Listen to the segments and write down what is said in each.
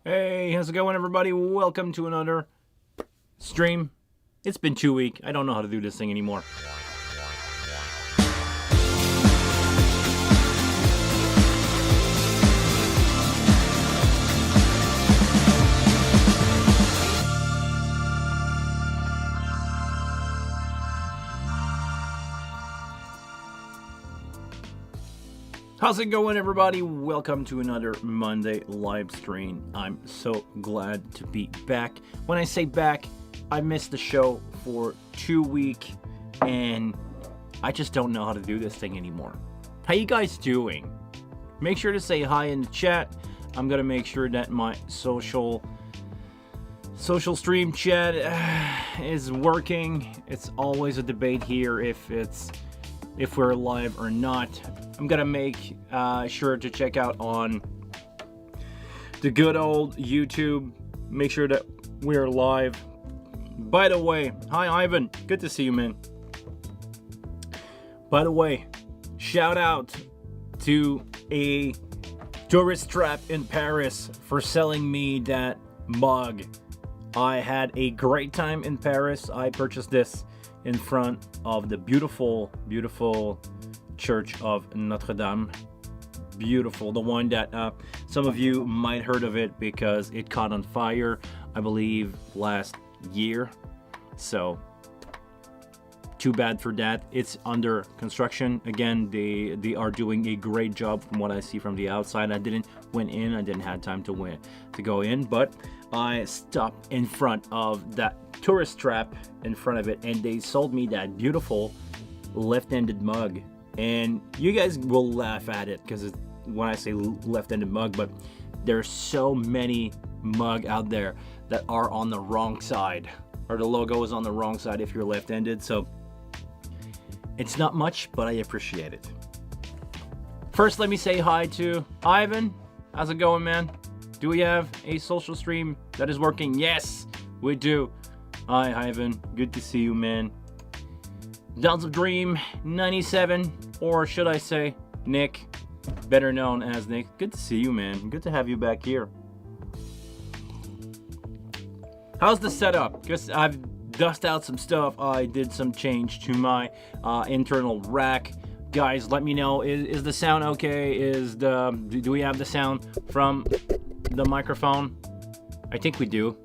Hey, how's it going, everybody? Welcome to another stream. It's been 2 weeks. I don't know how to do this thing anymore. How's it going, everybody? Welcome to another Monday live stream. I'm so glad to be back. When I say back, I missed the show for 2 weeks and I just don't know how to do this thing anymore. How you guys doing? Make sure to say hi in the chat. I'm gonna make sure that my social stream chat is working. It's always a debate here if we're live or not. I'm gonna make sure to check out on the good old YouTube. Make sure that we're live. By the way, hi Ivan, good to see you, man. By the way, shout out to a tourist trap in Paris for selling me that mug. I had a great time in Paris. I purchased this in front of the beautiful Church of Notre Dame. Beautiful. The one that some of you might heard of it because it caught on fire, I believe, last year. So too bad for that. It's under construction. Again, they are doing a great job from what I see from the outside. I didn't went in. I didn't have time to go in, but I stopped in front of that tourist trap in front of it, and they sold me that beautiful left-handed mug. And you guys will laugh at it because when I say left-handed mug, but there's so many mug out there that are on the wrong side, or the logo is on the wrong side if you're left-handed. So it's not much, but I appreciate it. First, let me say hi to Ivan. How's it going, man? Do we have a social stream that is working? Yes, we do. Hi, Ivan. Good to see you, man. Dolls of Dream 97, or should I say Nick, better known as Nick. Good to see you, man. Good to have you back here. How's the setup? Because I've dusted out some stuff. I did some change to my internal rack. Guys, let me know. Is the sound okay? Do we have the sound from the microphone? I think we do.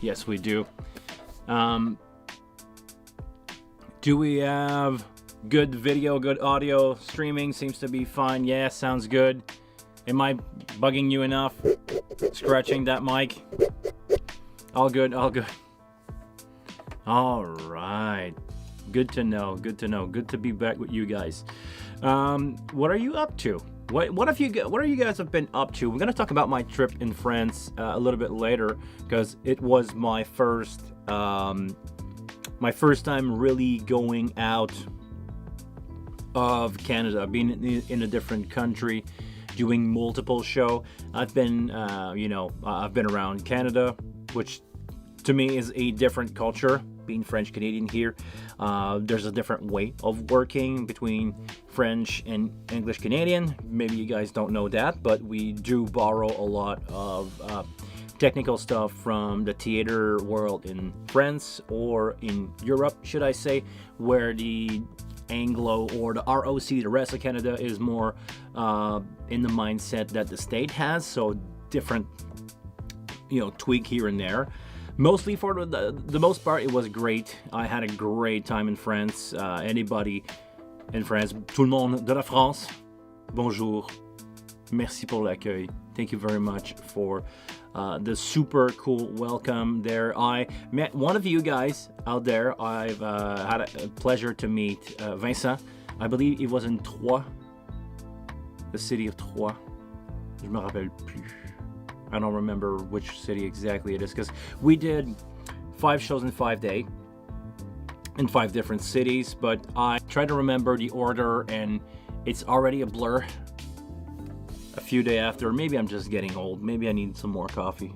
Yes, we do. Do we have good video, good audio? Streaming seems to be fine. Yeah, sounds good. Am I bugging you enough? Scratching that mic? All good, all good. All right. Good to know, good to know. Good to be back with you guys. What are you up to? What are you guys have been up to? We're gonna talk about my trip in France a little bit later because it was my first time really going out of Canada, being in a different country, doing multiple show. I've been I've been around Canada, which to me is a different culture. Being French Canadian here, there's a different way of working between French and English Canadian. Maybe you guys don't know that, but we do borrow a lot of technical stuff from the theater world in France or in Europe, should I say, where the Anglo or the ROC, the rest of Canada, is more in the mindset that the state has. So different, tweak here and there. Mostly for the most part, it was great. I had a great time in France. Anybody in France, tout le monde de la France, bonjour. Merci pour l'accueil. Thank you very much for the super cool welcome there. I met one of you guys out there. I've had a pleasure to meet Vincent. I believe it was in Troyes, the city of Troyes. Je me rappelle plus. I don't remember which city exactly it is because we did 5 shows in 5 days in 5 different cities, but I tried to remember the order and it's already a blur a few days after. Maybe I'm just getting old. Maybe I need some more coffee.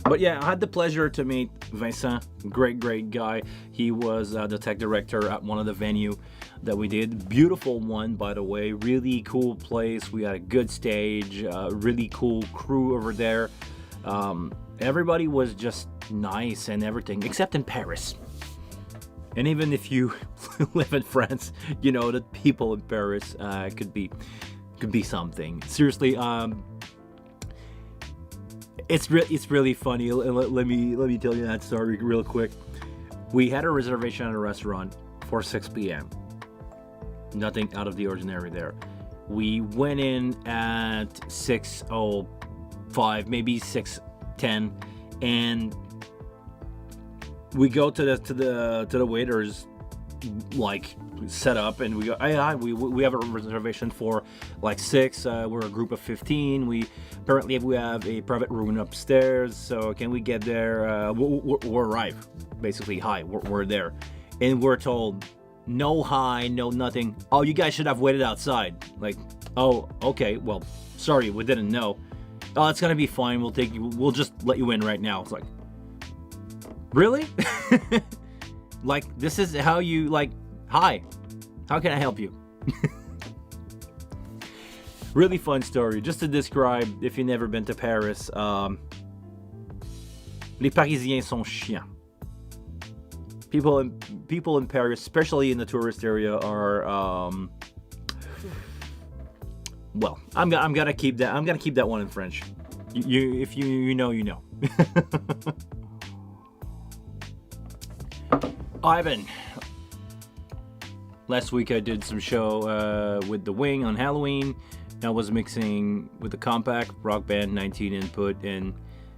But yeah, I had the pleasure to meet Vincent. Great guy. He was the tech director at one of the venue that we did. Beautiful one, by the way. Really cool place. We had a good stage. Really cool crew over there. Everybody was just nice and everything, except in Paris. And even if you live in France, you know that people in Paris could be something. Seriously, it's really funny. Let me tell you that story real quick. We had a reservation at a restaurant for 6 p.m. Nothing out of the ordinary there. We went in at 6:05, maybe 6:10, and we go to the waiters, like, set up, and we go, hi, we have a reservation for like 6. We're a group of 15. We have a private room upstairs, so can we get there? We'll arrive. Basically, hi, we're there. And we're told, no hi, no nothing. Oh, you guys should have waited outside. Like, oh, okay, well, sorry, we didn't know. Oh, it's gonna be fine. We'll just let you in right now. It's like, really? Like, this is how you, like, hi, how can I help you? Really fun story. Just to describe, if you've never been to Paris, les Parisiens sont chiants. People in Paris, especially in the tourist area, are well, I'm gonna keep that one in French. If you know, you know. Ivan. Last week I did some show with the Wing on Halloween. I was mixing with the compact Rock Band 19 input and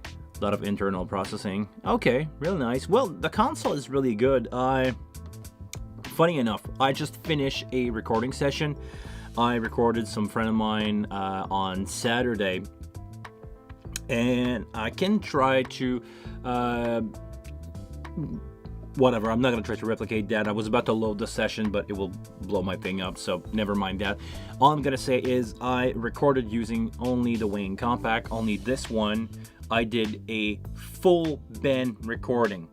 a lot of internal processing. Okay, really nice. Well, the console is really good. Funny enough, I just finished a recording session. I recorded some friend of mine on Saturday, and I can try to whatever, I'm not going to try to replicate that. I was about to load the session, but it will blow my thing up, so never mind that. All I'm going to say is I recorded using only the Wing Compact, only this one. I did a full band recording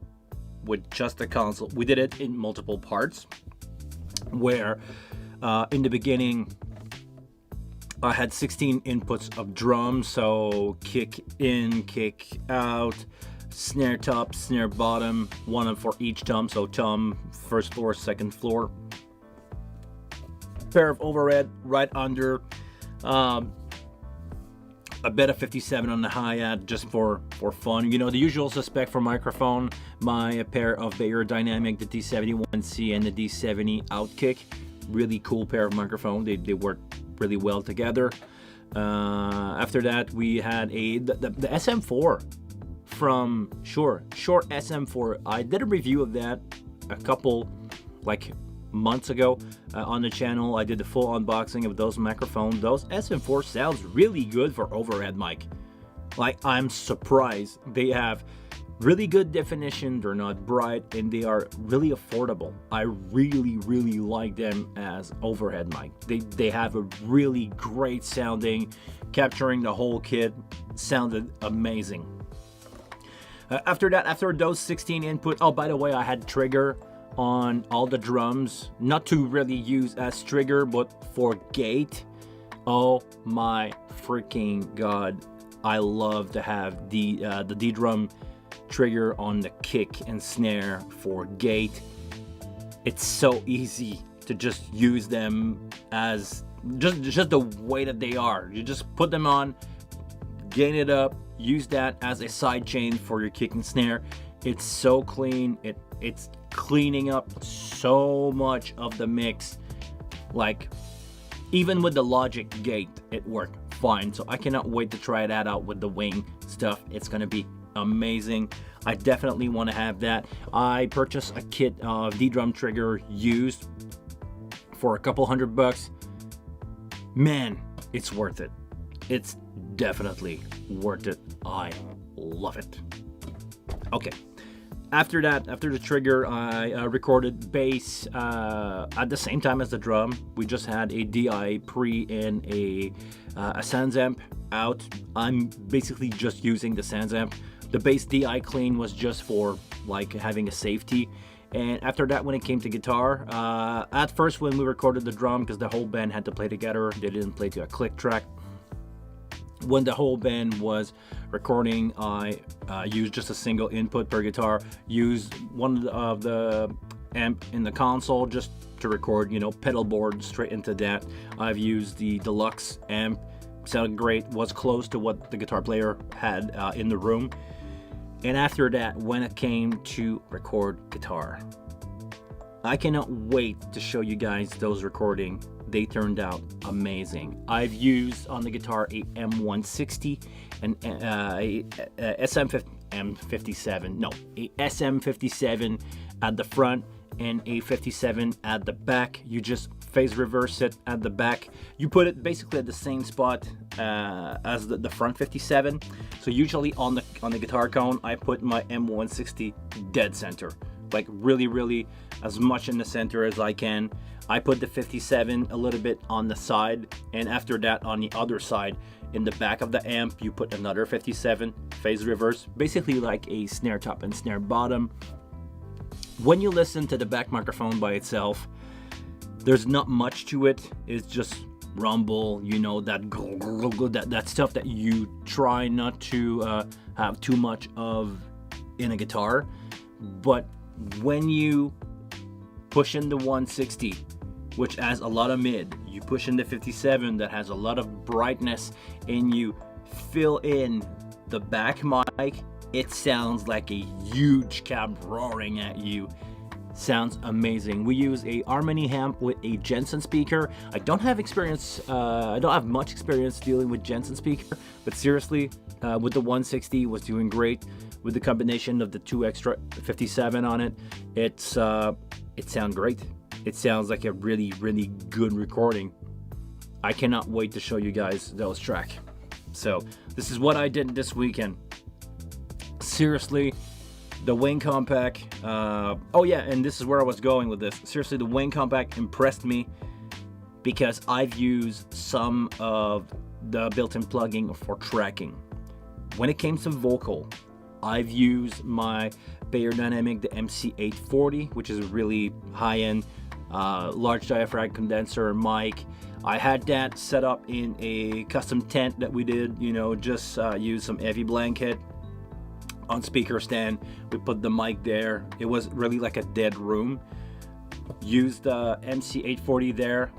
with just the console. We did it in multiple parts, where in the beginning I had 16 inputs of drums, so kick in, kick out, snare top, snare bottom, one for each tom, so tom, first floor, second floor. Pair of overhead right under, a Beta 57 on the hi-hat just for fun. You know, the usual suspect for microphone, my pair of Beyer Dynamic, the D71C and the D70 Outkick. Really cool pair of microphone. They work really well together. After that, we had the SM4 from Shure SM4. I did a review of that a couple months ago on the channel. I did the full unboxing of those microphones. Those SM4 sounds really good for overhead mic. Like, I'm surprised. They have really good definition, they're not bright, and they are really affordable. I really like them as overhead mic. They have a really great sounding, capturing the whole kit, sounded amazing. After that, after those 16 input, oh, by the way, I had trigger on all the drums, not to really use as trigger, but for gate. Oh my freaking god, I love to have the D-drum trigger on the kick and snare for gate. It's so easy to just use them as just the way that they are. You just put them on, gain it up, use that as a side chain for your kick and snare. It's so clean. It's cleaning up so much of the mix. Like, even with the Logic gate, it worked fine. So I cannot wait to try that out with the Wing stuff. It's gonna be amazing. I definitely want to have that. I purchased a kit of D-drum trigger used for a couple $100. Man, it's worth it. It's definitely worth it. I love it. Okay. After that, after the trigger, I recorded bass at the same time as the drum. We just had a DI pre and a SansAmp out. I'm basically just using the SansAmp. The bass DI clean was just for like having a safety. And after that, when it came to guitar, at first when we recorded the drum, because the whole band had to play together, they didn't play to a click track. When the whole band was recording, I used just a single input per guitar, used one of the amp in the console just to record, you know, pedal board straight into that. I've used the deluxe amp, sounded great, was close to what the guitar player had in the room. And after that, when it came to record guitar, I cannot wait to show you guys those recordings. They turned out amazing. I've used on the guitar a M160 and a SM57 at the front and a 57 at the back. You just phase reverse it at the back. You put it basically at the same spot as the front 57. So usually on the guitar cone, I put my M160 dead center, like really as much in the center as I can. I put the 57 a little bit on the side, and after that on the other side in the back of the amp you put another 57 phase reverse, basically like a snare top and snare bottom. When you listen to the back microphone by itself, there's not much to it. It's just rumble, you know, that stuff that you try not to have too much of in a guitar. But when you push in the 160, which has a lot of mid, you push in the 57 that has a lot of brightness, and you fill in the back mic, it sounds like a huge cab roaring at you. Sounds amazing. We use a Harmony amp with a Jensen speaker. I don't have much experience dealing with Jensen speaker, but seriously, with the 160 was doing great. With the combination of the two extra 57 on it, it sounds great. It sounds like a really good recording. I cannot wait to show you guys those tracks. So this is what I did this weekend. Seriously, the Wing Compact, oh yeah, and this is where I was going with this. Seriously, the Wing Compact impressed me because I've used some of the built-in plugin for tracking. When it came to vocal, I've used my Beyerdynamic, the MC840, which is a really high-end large diaphragm condenser mic. I had that set up in a custom tent that we did, you know, just use some heavy blanket on speaker stand. We put the mic there. It was really like a dead room. Used the MC840 there,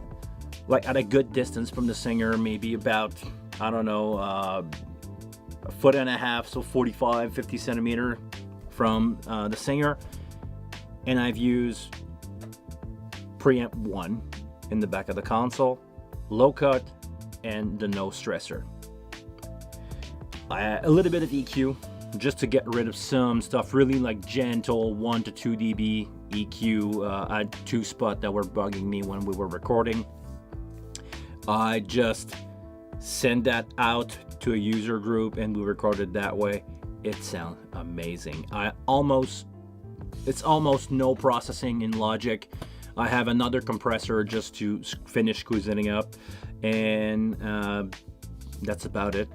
like at a good distance from the singer, maybe about, I don't know, a foot and a half, so 45-50 centimeter from the singer. And I've used preamp 1 in the back of the console, low cut, and the no stressor. A little bit of EQ just to get rid of some stuff, really like gentle 1 to 2 dB EQ at 2 spots that were bugging me when we were recording. I just sent that out to a user group and we recorded that way. It sounds amazing. It's almost no processing in Logic. I have another compressor just to finish squeezing up, and that's about it.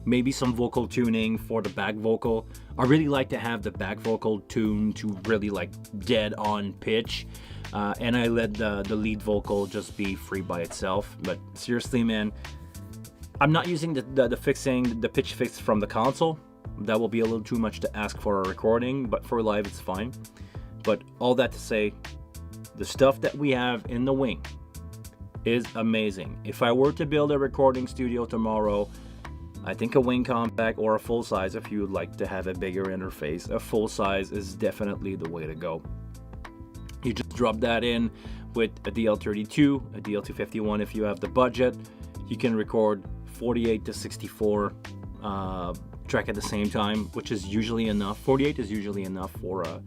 Maybe some vocal tuning for the back vocal. I really like to have the back vocal tuned to really like dead on pitch, and I let the lead vocal just be free by itself. But seriously, man, I'm not using the pitch fix from the console. That will be a little too much to ask for a recording, but for live it's fine. But all that to say, the stuff that we have in the Wing is amazing. If I were to build a recording studio tomorrow, I think a Wing Compact or a full size, if you would like to have a bigger interface, a full size is definitely the way to go. You just drop that in with a DL32, a DL251 if you have the budget. You can record 48 to 64 track at the same time, which is usually enough. 48 is usually enough for a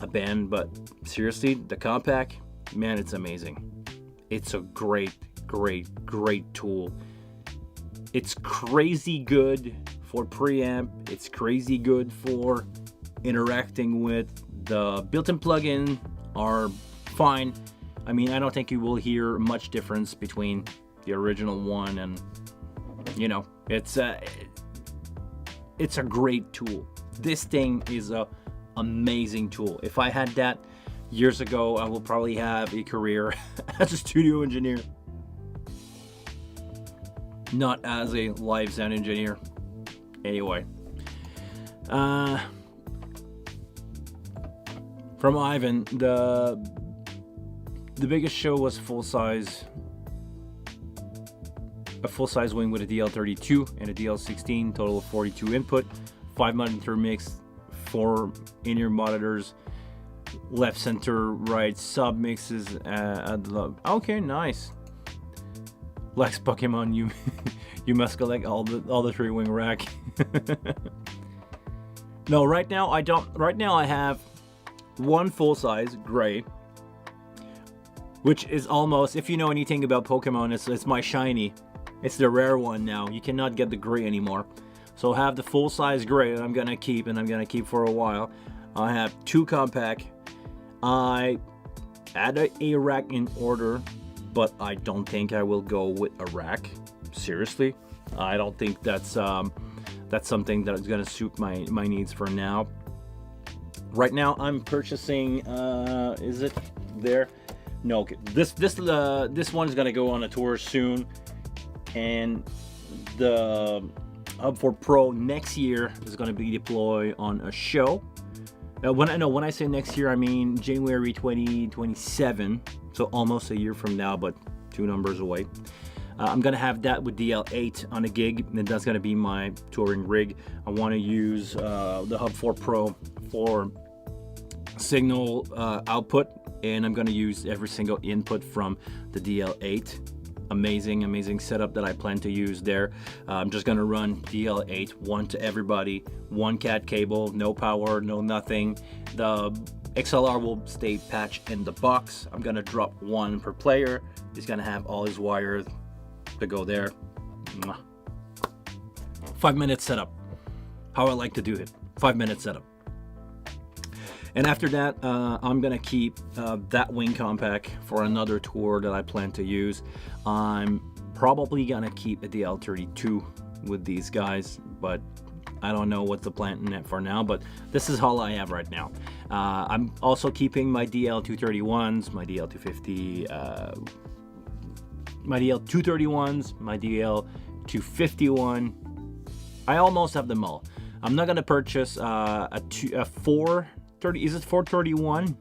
band, but seriously, the Compact, man, it's amazing. It's a great tool. It's crazy good for preamp. It's crazy good for interacting with the built-in plugin are fine. I mean, I don't think you will hear much difference between the original one and, you know, it's it's a great tool. This thing is a amazing tool. If I had that years ago, I will probably have a career as a studio engineer, not as a live sound engineer. Anyway, from Ivan, the biggest show was a full-size wing with a DL32 and a DL16, total of 42 input, 5 monitor mix, 4 in-ear monitors, left, center, right sub mixes. Okay, nice. Lex Pokemon, you must collect all the 3-wing rack. No, right now I don't. Right now I have one full-size gray, which is almost, if you know anything about Pokemon, it's my shiny. It's the rare one now. You cannot get the gray anymore. So I have the full-size gray that I'm gonna keep, and I'm gonna keep for a while. I have 2 compact. I added a rack in order, but I don't think I will go with a rack. Seriously, I don't think that's something that is gonna suit my needs for now. Right now, I'm purchasing. Is it there? No. Okay. This one is gonna go on a tour soon, and the Hub 4 Pro next year is gonna be deployed on a show. When I say next year, I mean January 2027. So almost a year from now, but 2 numbers away. I'm gonna have that with DL8 on a gig, and that's gonna be my touring rig. I want to use the Hub 4 Pro for signal output, and I'm gonna use every single input from the DL8. Amazing setup that I plan to use there. I'm just gonna run DL8, one to everybody, 1 cat cable, no power, no nothing. The XLR will stay patched in the box. I'm gonna drop 1 per player. He's gonna have all his wires to go there. 5-minute setup. How I like to do it. 5-minute setup. And after that, I'm gonna keep that wing compact for another tour that I plan to use. I'm probably gonna keep a DL32 with these guys, but I don't know what's the plan in it for now, but this is all I have right now. I'm also keeping my DL231s, my DL250, my DL231s, my DL251. I almost have them all. I'm not gonna purchase a 430. Is it 431?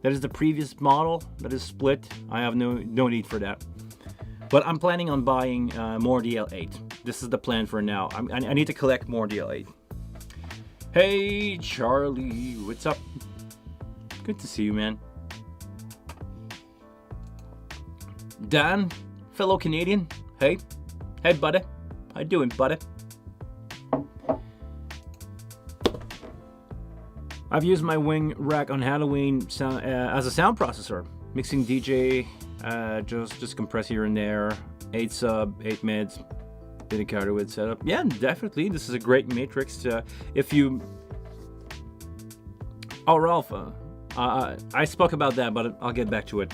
That is the previous model that is split. I have no need for that. But I'm planning on buying more DL8. This is the plan for now. I need to collect more DL8. Hey, Charlie, what's up? Good to see you, man. Dan, fellow Canadian. Hey, buddy. How you doing, buddy? I've used my wing rack on Halloween sound, as a sound processor, mixing DJ, just compress here and there, 8 sub, 8 mids, bit of Cardioid setup. Yeah, definitely, this is a great matrix. If you, oh Ralph, I spoke about that, but I'll get back to it.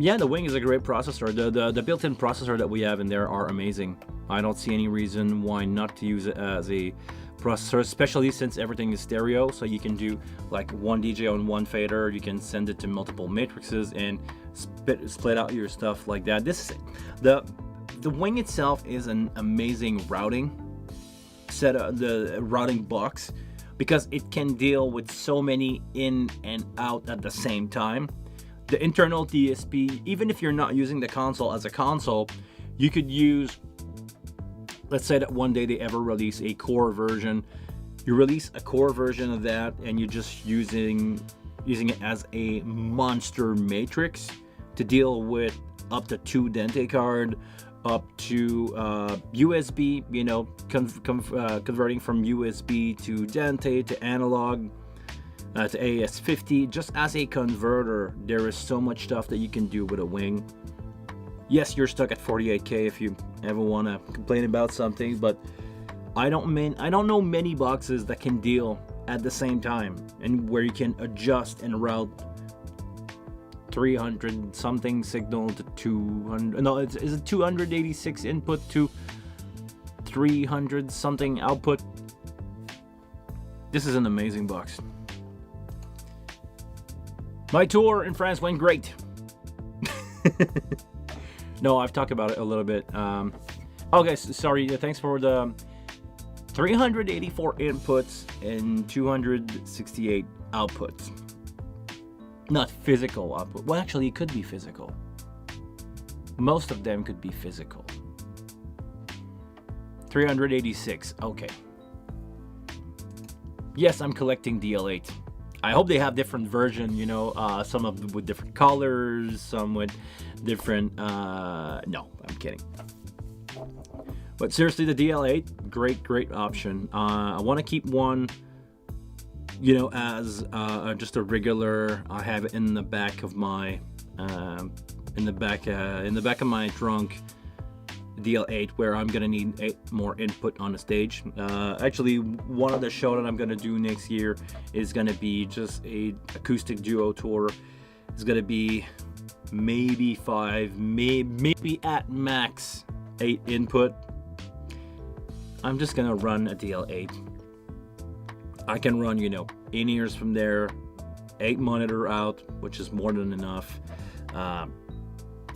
Yeah, the wing is a great processor. The built-in processor that we have in there are amazing. I don't see any reason why not to use it as a processor, especially since everything is stereo, so you can do like 1 DJ on 1 fader. You can send it to multiple matrices and split out your stuff like that. This is the wing itself is an amazing routing set of the routing box, because it can deal with so many in and out at the same time. The internal DSP, even if you're not using the console as a console, you could use, let's say that one day they ever release a core version. You release a core version of that, and you're just using it as a monster matrix to deal with up to 2 Dente card, up to USB. You know, converting from USB to Dente to analog to AS50. Just as a converter, there is so much stuff that you can do with a wing. Yes, you're stuck at 48K if you ever want to complain about something, but I don't know many boxes that can deal at the same time and where you can adjust and route 300 something signal to 200. No, is it 286 input to 300 something output. This is an amazing box. My tour in France went great. No, I've talked about it a little bit. Okay, sorry. Thanks for the 384 inputs and 268 outputs. Not physical output. Well, actually, it could be physical. Most of them could be physical. 386. Okay. Yes, I'm collecting DL8. I hope they have different version, you know, some of them with different colors, some with different, no, I'm kidding. But seriously, the DL8, great option. I want to keep one, you know, as just a regular. I have it in the back of my, in the back of my trunk. DL8, where I'm gonna need 8 more input on the stage. Actually, one of the show that I'm gonna do next year is gonna be just a acoustic duo tour. It's gonna be maybe 5, maybe at max 8 input. I'm just gonna run a DL8. I can run, you know, in-ears from there, 8 monitor out, which is more than enough.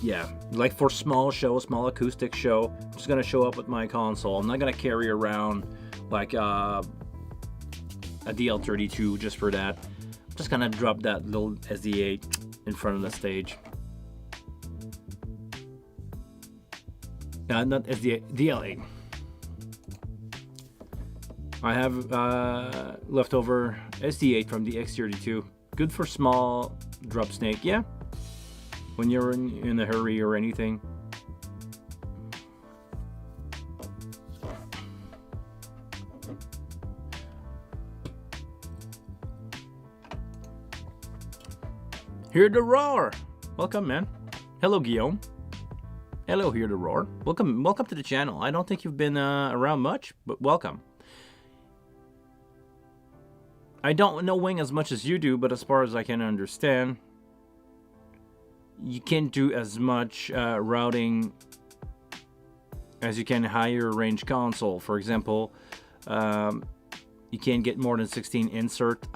Yeah, like for small acoustic show, I'm just gonna show up with my console. I'm not gonna carry around like a DL32 just for that. I'm just gonna drop that little SD8 in front of the stage. Not SD8, DL8. I have leftover SD8 from the X32. Good for small drop snake, yeah. When you're in a hurry or anything. Hear the roar. Welcome, man. Hello, Guillaume. Hello, Hear the roar. Welcome to the channel. I don't think you've been around much, but welcome. I don't know Wing as much as you do, but as far as I can understand, you can't do as much routing as you can higher range console. For example, you can't get more than 16 insert.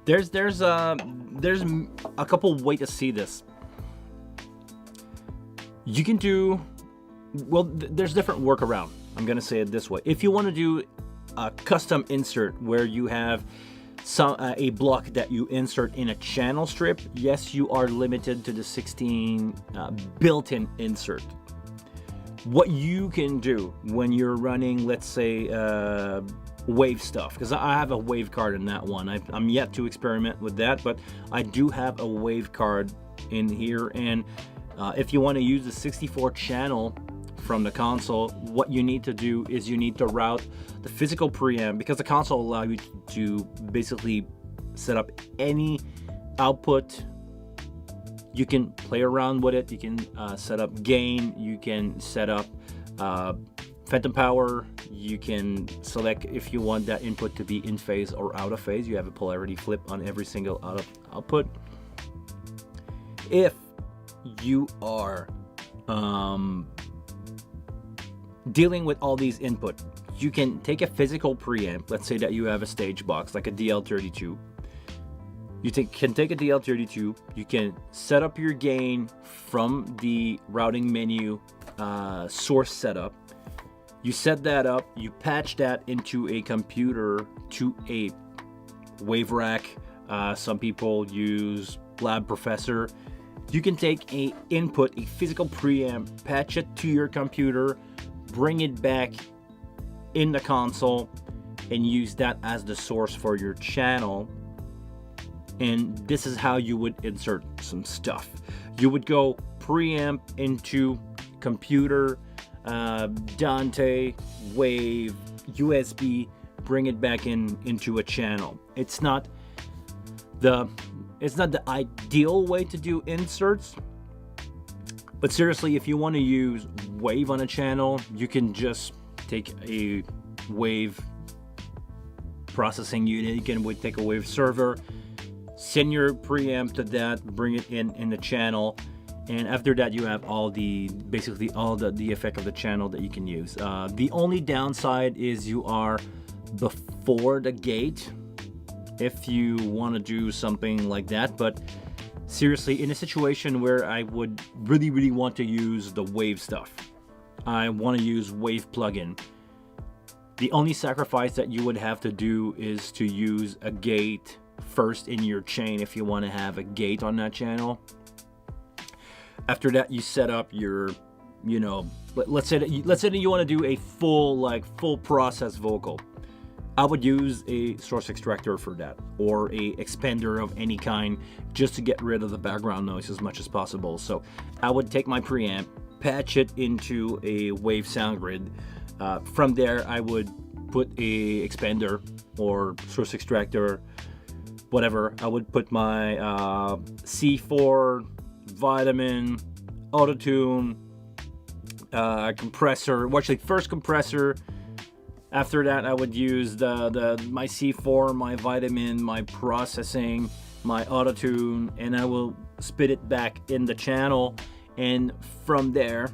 There's a couple ways to see this. You can do, well, there's different workaround. I'm gonna say it this way. If you want to do a custom insert where you have a block that you insert in a channel strip, yes, you are limited to the 16 built-in insert. What you can do when you're running, let's say, wave stuff, because I have a wave card in that one. I'm yet to experiment with that, but I do have a wave card in here. And if you want to use the 64 channel from the console, what you need to do is you need to route the physical preamp, because the console will allow you to basically set up any output. You can play around with it. You can set up gain. You can set up phantom power. You can select if you want that input to be in phase or out of phase. You have a polarity flip on every single output. If you are dealing with all these input, you can take a physical preamp. Let's say that you have a stage box like a DL32. You can take a DL32, you can set up your gain from the routing menu source setup. You set that up, you patch that into a computer to a wave rack. Some people use Lab Professor. You can take a physical preamp, patch it to your computer, bring it back in the console, and use that as the source for your channel. And this is how you would insert some stuff. You would go preamp into computer, Dante, wave, USB, bring it back into a channel. It's not the ideal way to do inserts, but seriously, if you want to use wave on a channel, you can just take a wave processing unit. You can take a wave server, send your preamp to that, bring it in the channel, And after that, you have basically all the effect of the channel that you can use. The only downside is you are before the gate if you want to do something like that. But seriously, in a situation where I would really want to use the wave stuff, I want to use wave plugin, the only sacrifice that you would have to do is to use a gate first in your chain if you want to have a gate on that channel. After that, you set up your, let's say that you want to do a full process vocal. I would use a source extractor for that, or a expander of any kind, just to get rid of the background noise as much as possible. So I would take my preamp, patch it into a wave sound grid. From there, I would put a expander or source extractor, whatever. I would put my C4, Vitamin, Auto-Tune, compressor. Well, actually, first compressor. After that, I would use my C4, my Vitamin, my processing, my Auto-Tune, and I will spit it back in the channel. And from there,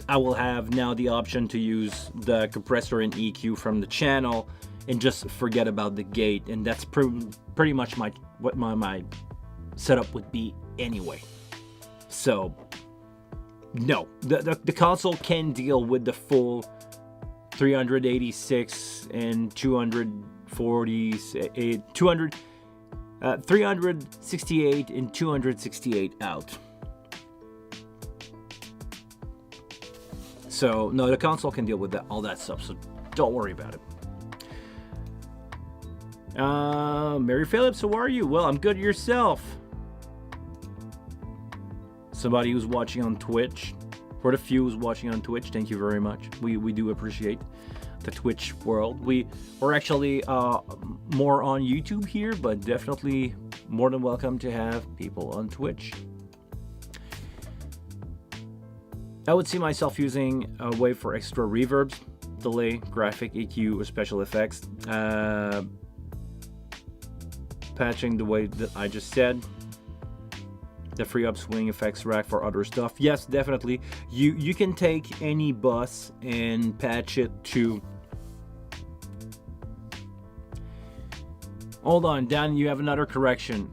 I will have now the option to use the compressor and EQ from the channel and just forget about the gate. And that's pretty much what my setup would be anyway. So no, the console can deal with the full 386 and 368 and 268 out. So no, the console can deal with all that stuff, so don't worry about it. Mary Phillips, how are you? Well, I'm good. Yourself? Somebody who's watching on Twitch. For the few who's watching on Twitch, thank you very much. We do appreciate the Twitch world. We're actually more on YouTube here, but definitely more than welcome to have people on Twitch. I would see myself using a wave for extra reverbs, delay, graphic, EQ, or special effects. Patching the way that I just said. The free up swing effects rack for other stuff. Yes, definitely. You can take any bus and patch it to... Hold on, Dan, you have another correction.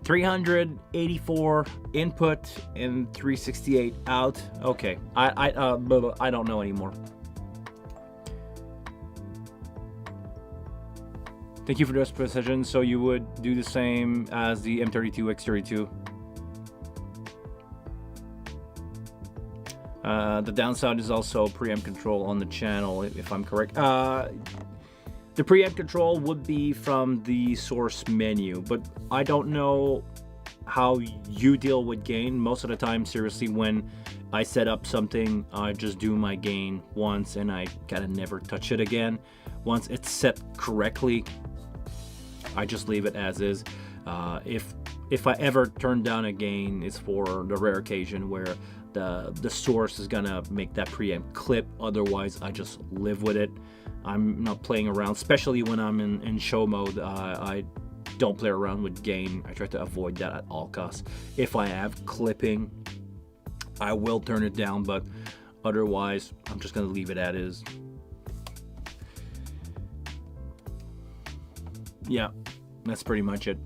384 input and 368 out. Okay, I don't know anymore. Thank you for this precision. So you would do the same as the M32X32. The downside is also preamp control on the channel, if I'm correct. The preamp control would be from the source menu, but I don't know how you deal with gain. Most of the time, seriously, when I set up something, I just do my gain once and I kind of never touch it again. Once it's set correctly, I just leave it as is. If I ever turn down a gain, it's for the rare occasion where the source is gonna make that preamp clip. Otherwise, I just live with it. I'm not playing around, especially when I'm in show mode. I don't play around with gain. I try to avoid that at all costs. If I have clipping, I will turn it down, but otherwise, I'm just gonna leave it as is. Yeah, that's pretty much it.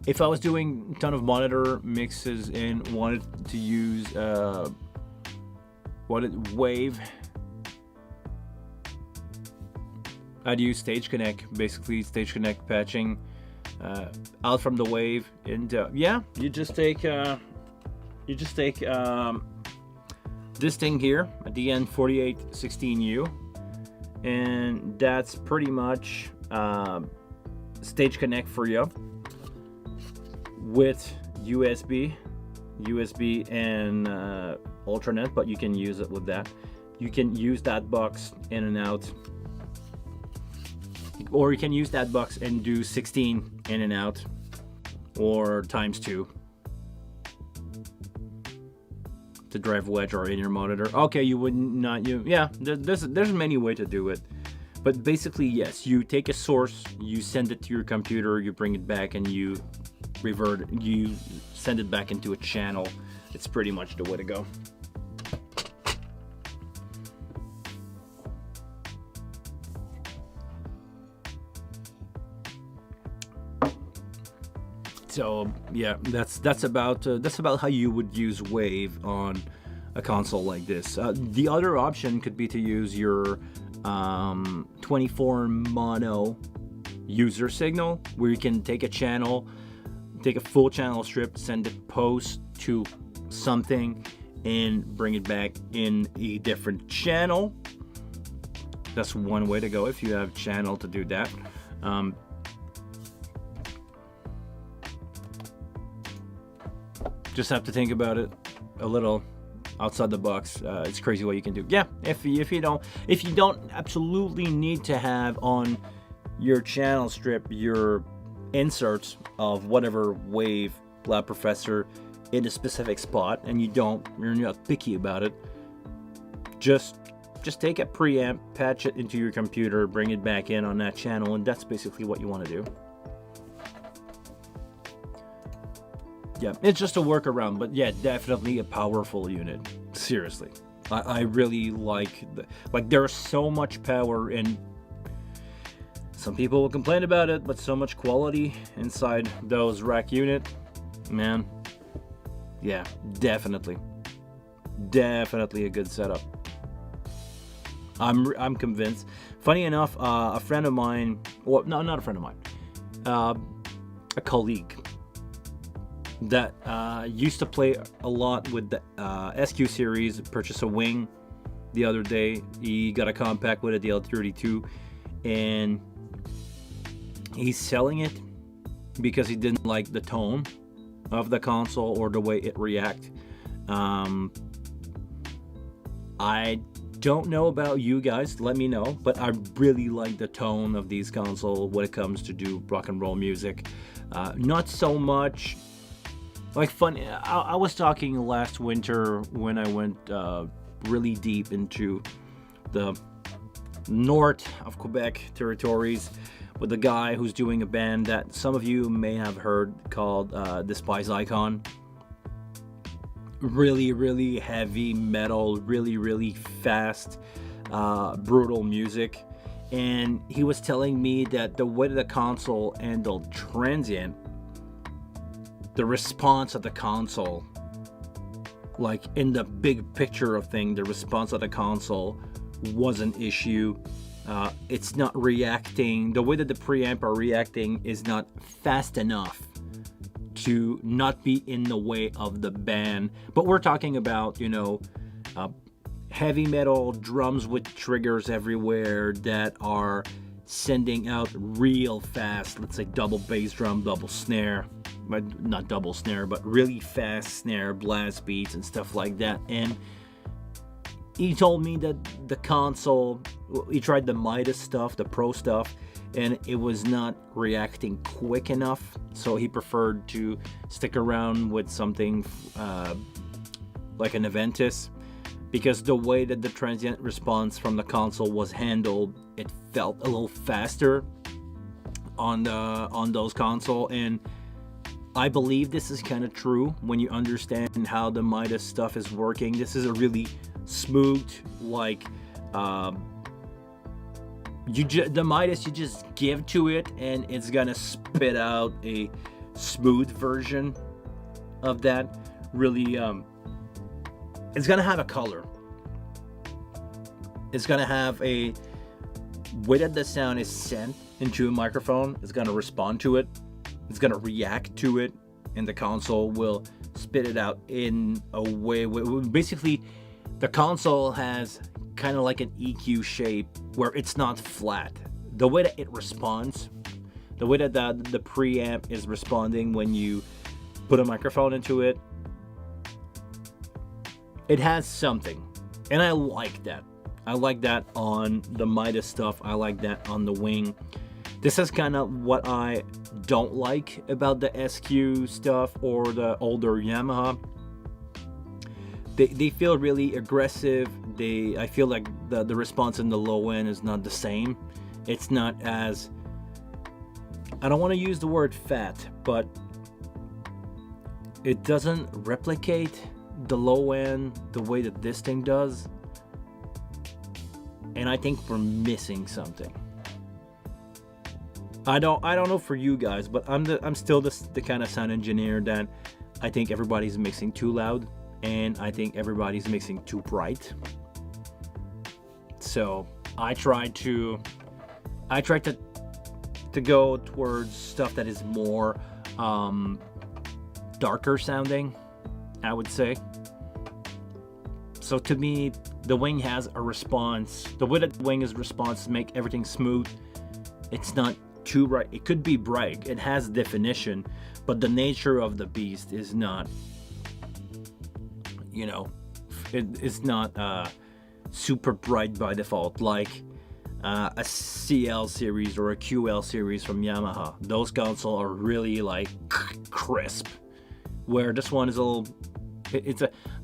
If I was doing a ton of monitor mixes and wanted to use wave, I'd use Stage Connect, basically Stage Connect patching out from the wave, and yeah, you just take this thing here at the end, 4816U, and that's pretty much Stage Connect for you. With USB and Ultranet, but you can use it with that. You can use that box in and out, or you can use that box and do 16 in and out, or ×2 to drive wedge or in your monitor. Okay, you would not. Yeah, there's many ways to do it. But basically, yes, you take a source, you send it to your computer, you bring it back, and you send it back into a channel. It's pretty much the way to go. So yeah, that's about how you would use Wave on a console like this. The other option could be to use your 24 mono user signal, where you can take a full channel strip, send it post to something, and bring it back in a different channel. That's one way to go if you have channel to do that. Just have to think about it a little outside the box. It's crazy what you can do. Yeah, if you don't absolutely need to have on your channel strip your inserts of whatever Wave Lab Professor in a specific spot, and you're not picky about it, just take a preamp, patch it into your computer, bring it back in on that channel, and that's basically what you want to do. Yeah, it's just a workaround, but yeah, definitely a powerful unit. Seriously, I really like there's so much power in. Some people will complain about it, but so much quality inside those rack unit, man. Yeah, definitely a good setup. I'm convinced. Funny enough, a friend of mine, well, no, not a friend of mine, a colleague that used to play a lot with the SQ series, purchased a Wing the other day. He got a compact with it, the L32, and he's selling it because he didn't like the tone of the console or the way it reacts. I don't know about you guys, let me know, but I really like the tone of these consoles when it comes to do rock and roll music. Not so much like fun. I was talking last winter when I went really deep into the north of Quebec territories with a guy who's doing a band that some of you may have heard called Despise Icon. Really heavy metal, really fast, brutal music. And he was telling me that the way the console handled transient, the response of the console, like in the big picture of things, the response of the console was an issue. It's not reacting, the way that the preamp are reacting is not fast enough to not be in the way of the band. But we're talking about, heavy metal drums with triggers everywhere that are sending out real fast, let's say double bass drum, double snare, but not double snare, but really fast snare, blast beats and stuff like that. And he told me that the console, he tried the Midas stuff, the Pro stuff, and it was not reacting quick enough, so he preferred to stick around with something like an Aventus, because the way that the transient response from the console was handled, it felt a little faster on those console. And I believe this is kind of true when you understand how the Midas stuff is working. This is a really smooth, like the Midas, you just give to it and it's gonna spit out a smooth version of that. Really, it's gonna have a color. It's gonna have a way that the sound is sent into a microphone. It's gonna respond to it. It's gonna react to it, and the console will spit it out in a way where basically the console has kind of like an EQ shape where it's not flat. The way that it responds, the way that the preamp is responding when you put a microphone into it, it has something, and I like that. I like that on the Midas stuff. I like that on the Wing. This is kind of what I don't like about the SQ stuff or the older Yamaha. They feel really aggressive. I feel like the response in the low end is not the same. It's not as, I don't want to use the word fat, but it doesn't replicate the low end the way that this thing does. And I think we're missing something. I don't know for you guys, but I'm still the kind of sound engineer that I think everybody's mixing too loud, and I think everybody's mixing too bright. So I try to go towards stuff that is more darker sounding, I would say. So to me, the wing has a response. The way that the wing is response to make everything smooth. It's not too bright. It could be bright. It has definition, but the nature of the beast is not, you know, it's not super bright by default like a CL series or a QL series from Yamaha. Those consoles are really like crisp, where this one is a little.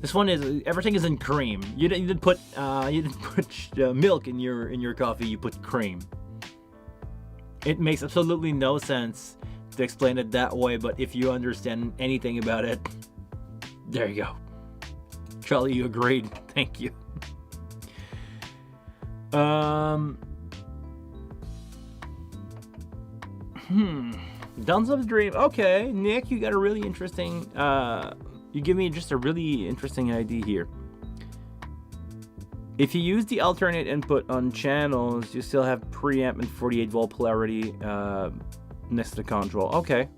This one is, everything is in cream. You didn't put milk in your coffee. You put cream. It makes absolutely no sense to explain it that way, but if you understand anything about it, there you go. Charlie, you agreed. Thank you. Downs of the Dream. Okay, Nick, you got a really interesting. You give me just a really interesting idea here. If you use the alternate input on channels, you still have preamp and 48 volt polarity next to the control. Okay.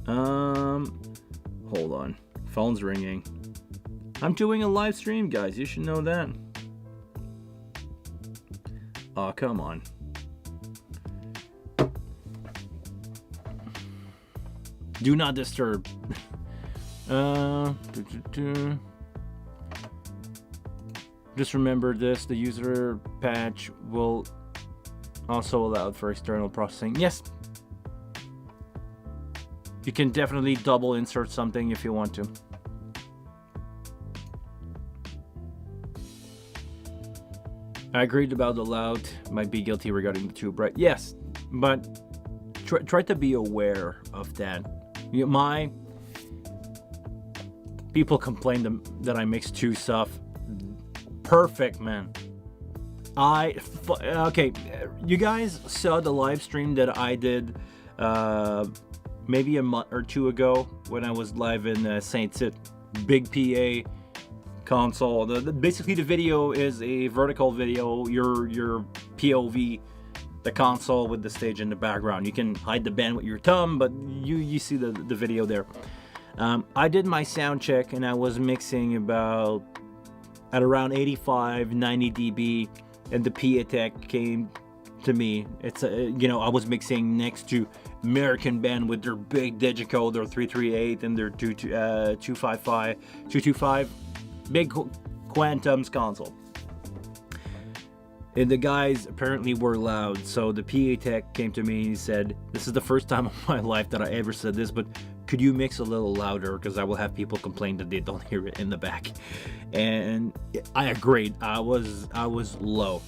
Hold on. Phone's ringing. I'm doing a live stream, guys. You should know that. Oh, come on. Do not disturb. Just remember this, the user patch will also allow for external processing. Yes. You can definitely double insert something if you want to. I agreed about the loud. Might be guilty regarding the too bright. Yes, but try to be aware of that. My people complain that I mix too soft. Perfect, man. Okay, you guys saw the live stream that I did maybe a month or two ago when I was live in Saint Sit, big PA console. Basically the video is a vertical video, your POV, the console with the stage in the background. You can hide the band with your thumb, but you see the video there. I did my sound check and I was mixing at around 85-90 dB, and the PA Tech came to me. It's I was mixing next to American band with their big Digico, their 338 and their 225 big Quantums console. And the guys apparently were loud, so the PA Tech came to me and he said, "This is the first time in my life that I ever said this, but could you mix a little louder, because I will have people complain that they don't hear it in the back." And I agreed. I was low,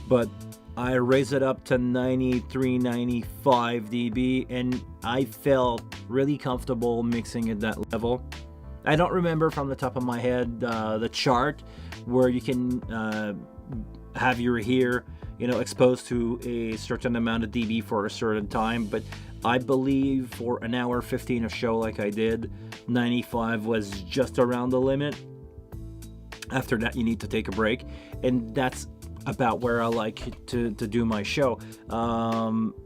but I raised it up to 93-95 dB, and I felt really comfortable mixing at that level. I don't remember from the top of my head the chart where you can have your ear, exposed to a certain amount of dB for a certain time, but I believe for an hour 15 of show like I did, 95 was just around the limit. After that, you need to take a break, and that's about where I like to do my show.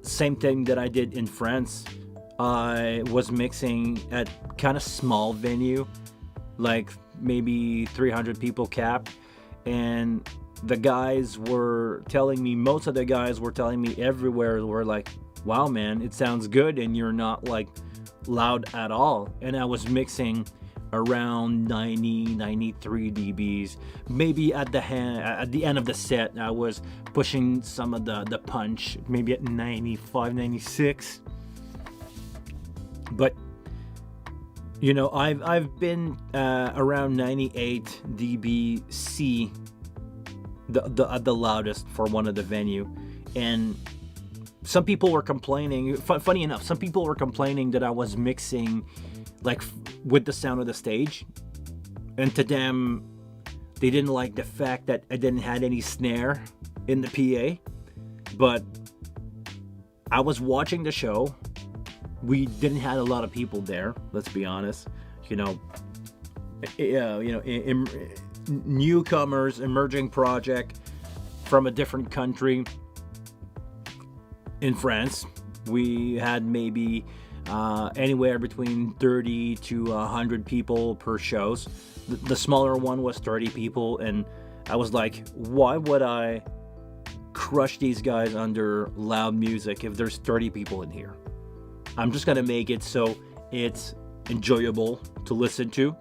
Same thing that I did in France. I was mixing at kind of small venue, like maybe 300 people cap, and the guys were telling me, most of the guys were telling me everywhere were like, "Wow, man, it sounds good, and you're not like loud at all." And I was mixing around 90-93 dBs. Maybe at the end of the set, I was pushing some of the punch, maybe at 95-96. But I've been around 98 dBc, the loudest for one of the venue, and some people were complaining. Funny enough, some people were complaining that I was mixing like with the sound of the stage, and to them, they didn't like the fact that I didn't had any snare in the PA. But I was watching the show. We didn't have a lot of people there. Let's be honest. Newcomers, emerging project from a different country. In France, we had maybe anywhere between 30 to 100 people per shows. The smaller one was 30 people, and I was like, why would I crush these guys under loud music if there's 30 people in here? I'm just gonna make it so it's enjoyable to listen to.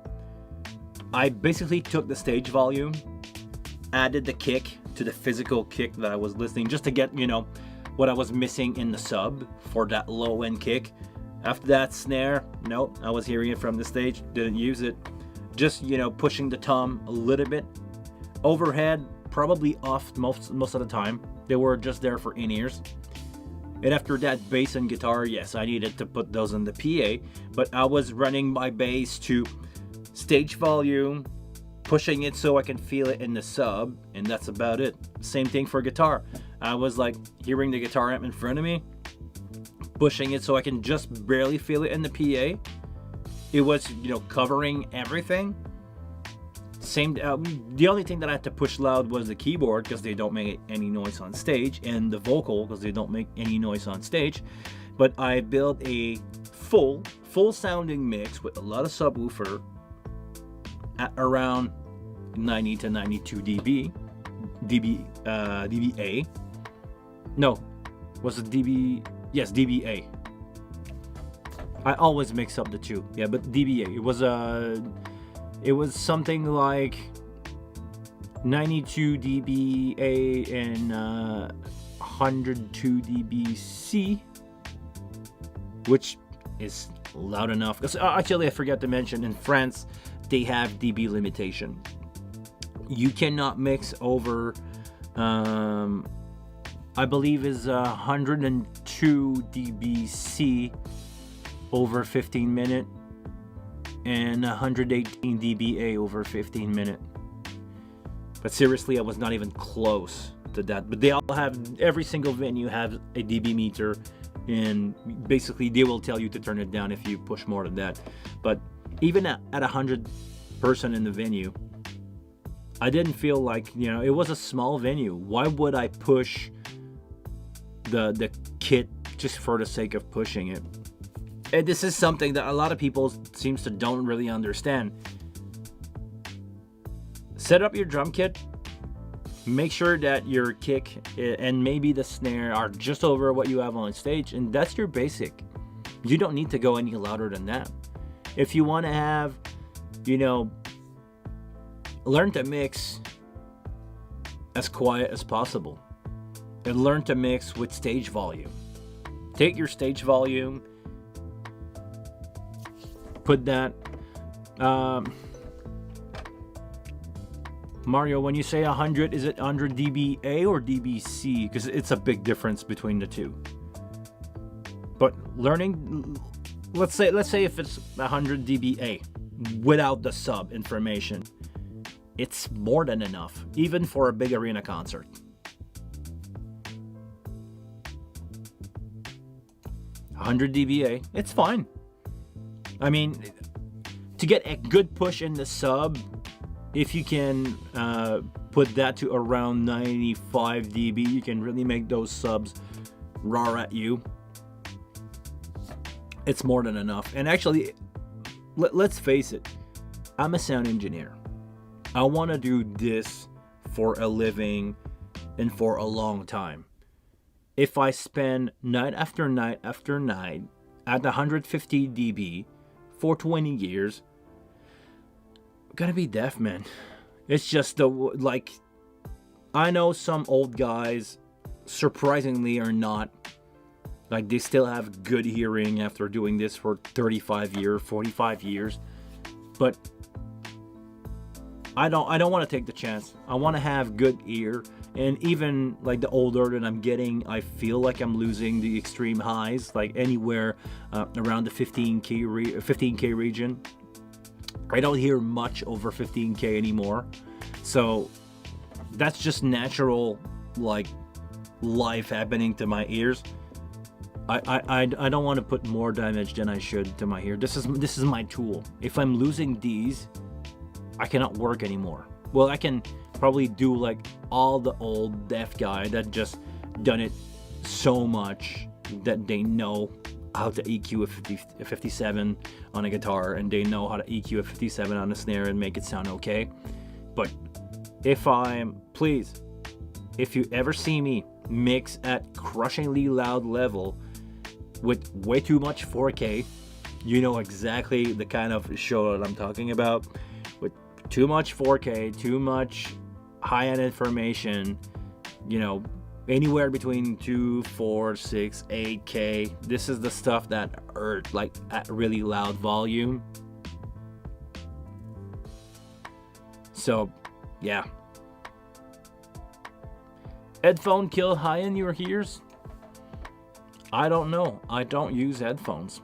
I basically took the stage volume, added the kick to the physical kick that I was listening, just to get, what I was missing in the sub for that low end kick. After that snare, nope, I was hearing it from the stage, didn't use it. Just, pushing the tom a little bit. Overhead, probably off most of the time. They were just there for in-ears. And after that, bass and guitar, yes, I needed to put those in the PA, but I was running my bass to stage volume, pushing it so I can feel it in the sub, and that's about it. Same thing for guitar. I was like hearing the guitar amp in front of me, pushing it so I can just barely feel it in the PA. It was, covering everything. The only thing that I had to push loud was the keyboard, because they don't make any noise on stage, and the vocal, because they don't make any noise on stage. But I built a full sounding mix with a lot of subwoofer at around 90 to 92 dBA. No, was it dB? Yes, dBA. I always mix up the two. Yeah, but dBA. It was something like 92 dBA and 102 dBc, which is loud enough. Because actually, I forgot to mention, in France, they have dB limitation. You cannot mix over, I believe is 102 dBc over 15 minute, and 118 dBA over 15 minute. But seriously, I was not even close to that. But they all have, every single venue have a dB meter, and basically they will tell you to turn it down if you push more than that. But even at 100 person in the venue, I didn't feel like, it was a small venue. Why would I push the kit just for the sake of pushing it? And this is something that a lot of people seems to don't really understand. Set up your drum kit. Make sure that your kick and maybe the snare are just over what you have on stage, and that's your basic. You don't need to go any louder than that. If you want to have, learn to mix as quiet as possible, and learn to mix with stage volume. Take your stage volume, put that. Mario, when you say 100, is it 100 dBA or dBc? Because it's a big difference between the two. But learning, let's say if it's 100 dBA without the sub information, it's more than enough, even for a big arena concert. $100 dBA, it's fine. I mean, to get a good push in the sub, if you can put that to around 95 dB, you can really make those subs roar at you. It's more than enough. And actually, let's face it, I'm a sound engineer. I want to do this for a living and for a long time. If I spend night after night after night at 150 dB for 20 years, I'm gonna be deaf, man. It's just I know some old guys surprisingly are not Like they still have good hearing after doing this for 35 years, 45 years. But I don't want to take the chance. I want to have good ear. And even like the older that I'm getting, I feel like I'm losing the extreme highs, like anywhere around the 15k region. I don't hear much over 15k anymore. So that's just natural, like life happening to my ears. I don't want to put more damage than I should to my ear. This is my tool. If I'm losing these, I cannot work anymore. Well, I can probably do like all the old deaf guy that just done it so much that they know how to EQ a 57 on a guitar, and they know how to EQ a 57 on a snare and make it sound okay. But if you ever see me mix at crushingly loud level with way too much 4K, you know exactly the kind of show that I'm talking about. With too much 4K, too much high-end information, you know, anywhere between 2, 4, 6, 8K. This is the stuff that hurt, like at really loud volume. So, yeah. Headphone kill high in your ears? I don't know. I don't use headphones.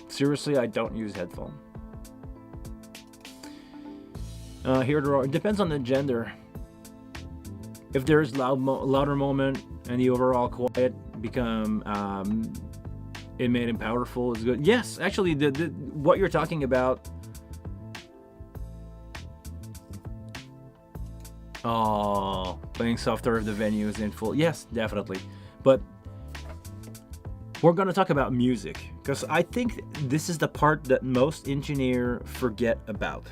Seriously, I don't use headphones. It depends on the gender. If there's louder moment and the overall quiet become intimate and powerful is good. Yes, actually, the what you're talking about. Oh, playing softer if the venue is in full. Yes, definitely. But we're going to talk about music, because I think this is the part that most engineers forget about.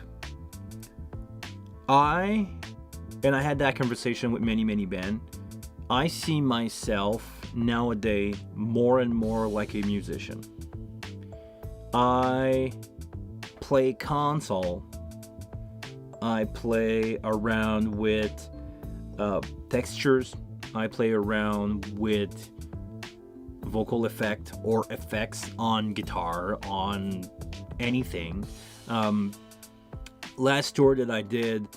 I had that conversation with many bands. I see myself nowadays more and more like a musician. I play console. I play around with textures. I play around with vocal effect or effects on guitar, on anything. Last tour that I did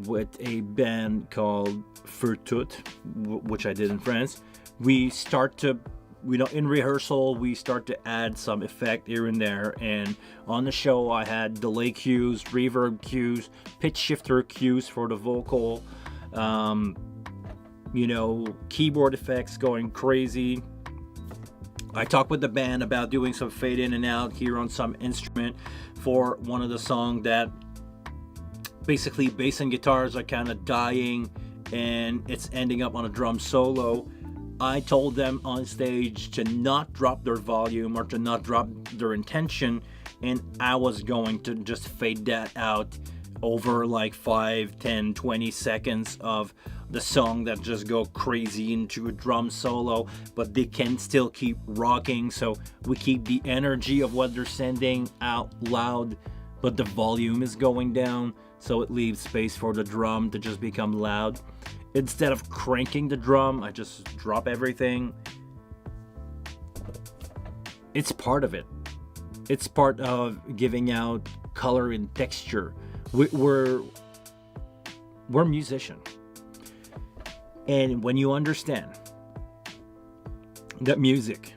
with a band called Feu Tout, which I did in France, we start to, in rehearsal, we start to add some effect here and there. And on the show, I had delay cues, reverb cues, pitch shifter cues for the vocal, keyboard effects going crazy. I talked with the band about doing some fade in and out here on some instrument for one of the songs that basically bass and guitars are kind of dying and it's ending up on a drum solo. I told them on stage to not drop their volume or to not drop their intention, and I was going to just fade that out over like 5, 10, 20 seconds of the song that just go crazy into a drum solo, but they can still keep rocking, so we keep the energy of what they're sending out loud, but the volume is going down, so it leaves space for the drum to just become loud. Instead of cranking the drum, I just drop everything. It's part of it. It's part of giving out color and texture. We're musicians. And when you understand that music,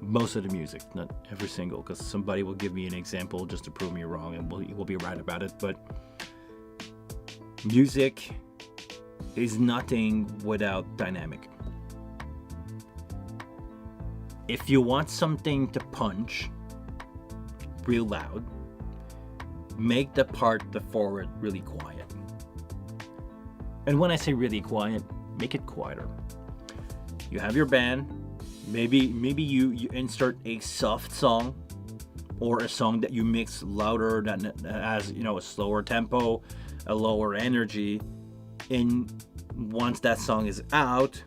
most of the music, not every single, because somebody will give me an example just to prove me wrong, and we'll be right about it, but music is nothing without dynamic. If you want something to punch real loud, make the forward really quiet. And when I say really quiet, make it quieter. You have your band, maybe you insert a soft song or a song that you mix louder, that has, a slower tempo, a lower energy. And once that song is out,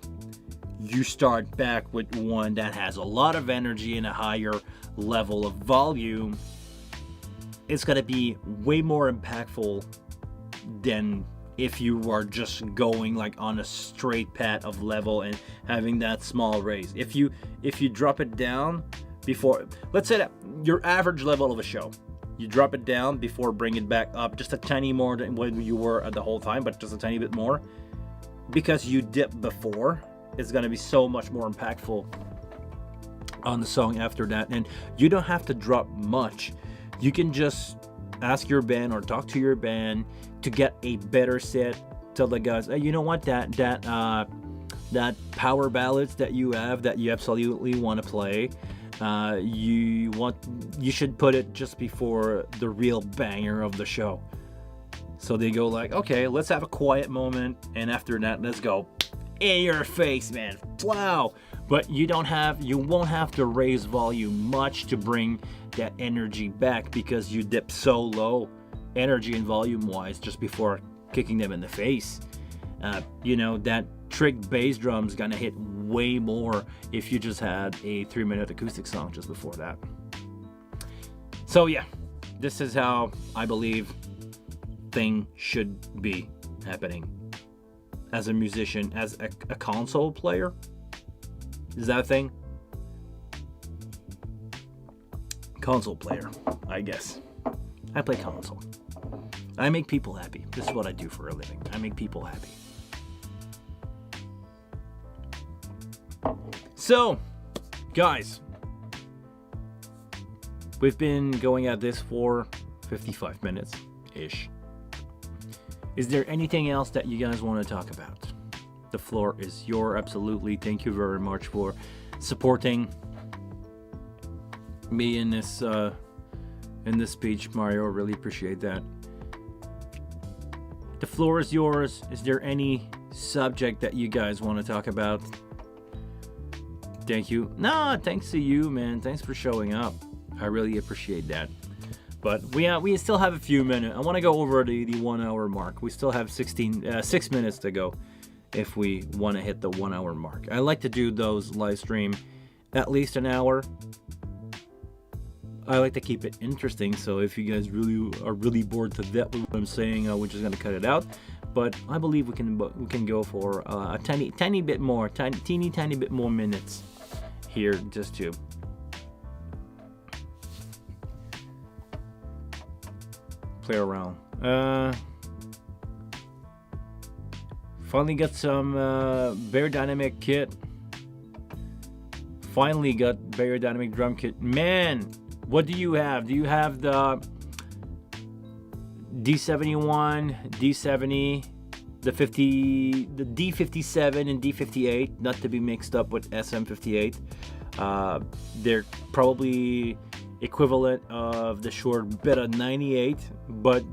you start back with one that has a lot of energy and a higher level of volume. It's going to be way more impactful than if you are just going like on a straight path of level and having that small raise. If you drop it down before, let's say that your average level of a show, you drop it down before bringing it back up just a tiny more than what you were at the whole time, but just a tiny bit more, because you dipped before, it's going to be so much more impactful on the song after that. And you don't have to drop much. You can just ask your band or talk to your band to get a better set. Tell the guys, hey, you know what, that power ballads that you have that you absolutely want to play, you should put it just before the real banger of the show. So they go like, okay, let's have a quiet moment, and after that, let's go in your face, man. Wow. But you won't have to raise volume much to bring that energy back, because you dip so low energy and volume wise just before kicking them in the face. That trick bass drum's gonna hit way more if you just had a 3-minute acoustic song just before that. So yeah, this is how I believe thing should be happening as a musician, as a console player. Is that a thing? Console player, I guess. I play console. I make people happy. This is what I do for a living. I make people happy. So, guys, we've been going at this for 55 minutes-ish. Is there anything else that you guys want to talk about? The floor is yours, absolutely. Thank you very much for supporting me in this speech, Mario. Really appreciate that. The floor is yours. Is there any subject that you guys want to talk about? Thank you. No, thanks to you, man. Thanks for showing up. I really appreciate that. But we still have a few minutes. I want to go over the 1 hour mark. We still have 6 minutes to go if we want to hit the 1 hour mark. I like to do those live stream at least an hour. I like to keep it interesting, so if you guys are really bored to death with what I'm saying, we're just gonna cut it out. But I believe we can go for a tiny bit more minutes here, just to play around. Finally got some Beyerdynamic kit. Finally got Beyerdynamic drum kit. Man, what do you have? Do you have the D71, D70, the D57 and D58, not to be mixed up with SM58. They're probably equivalent of the Shure Beta 98, but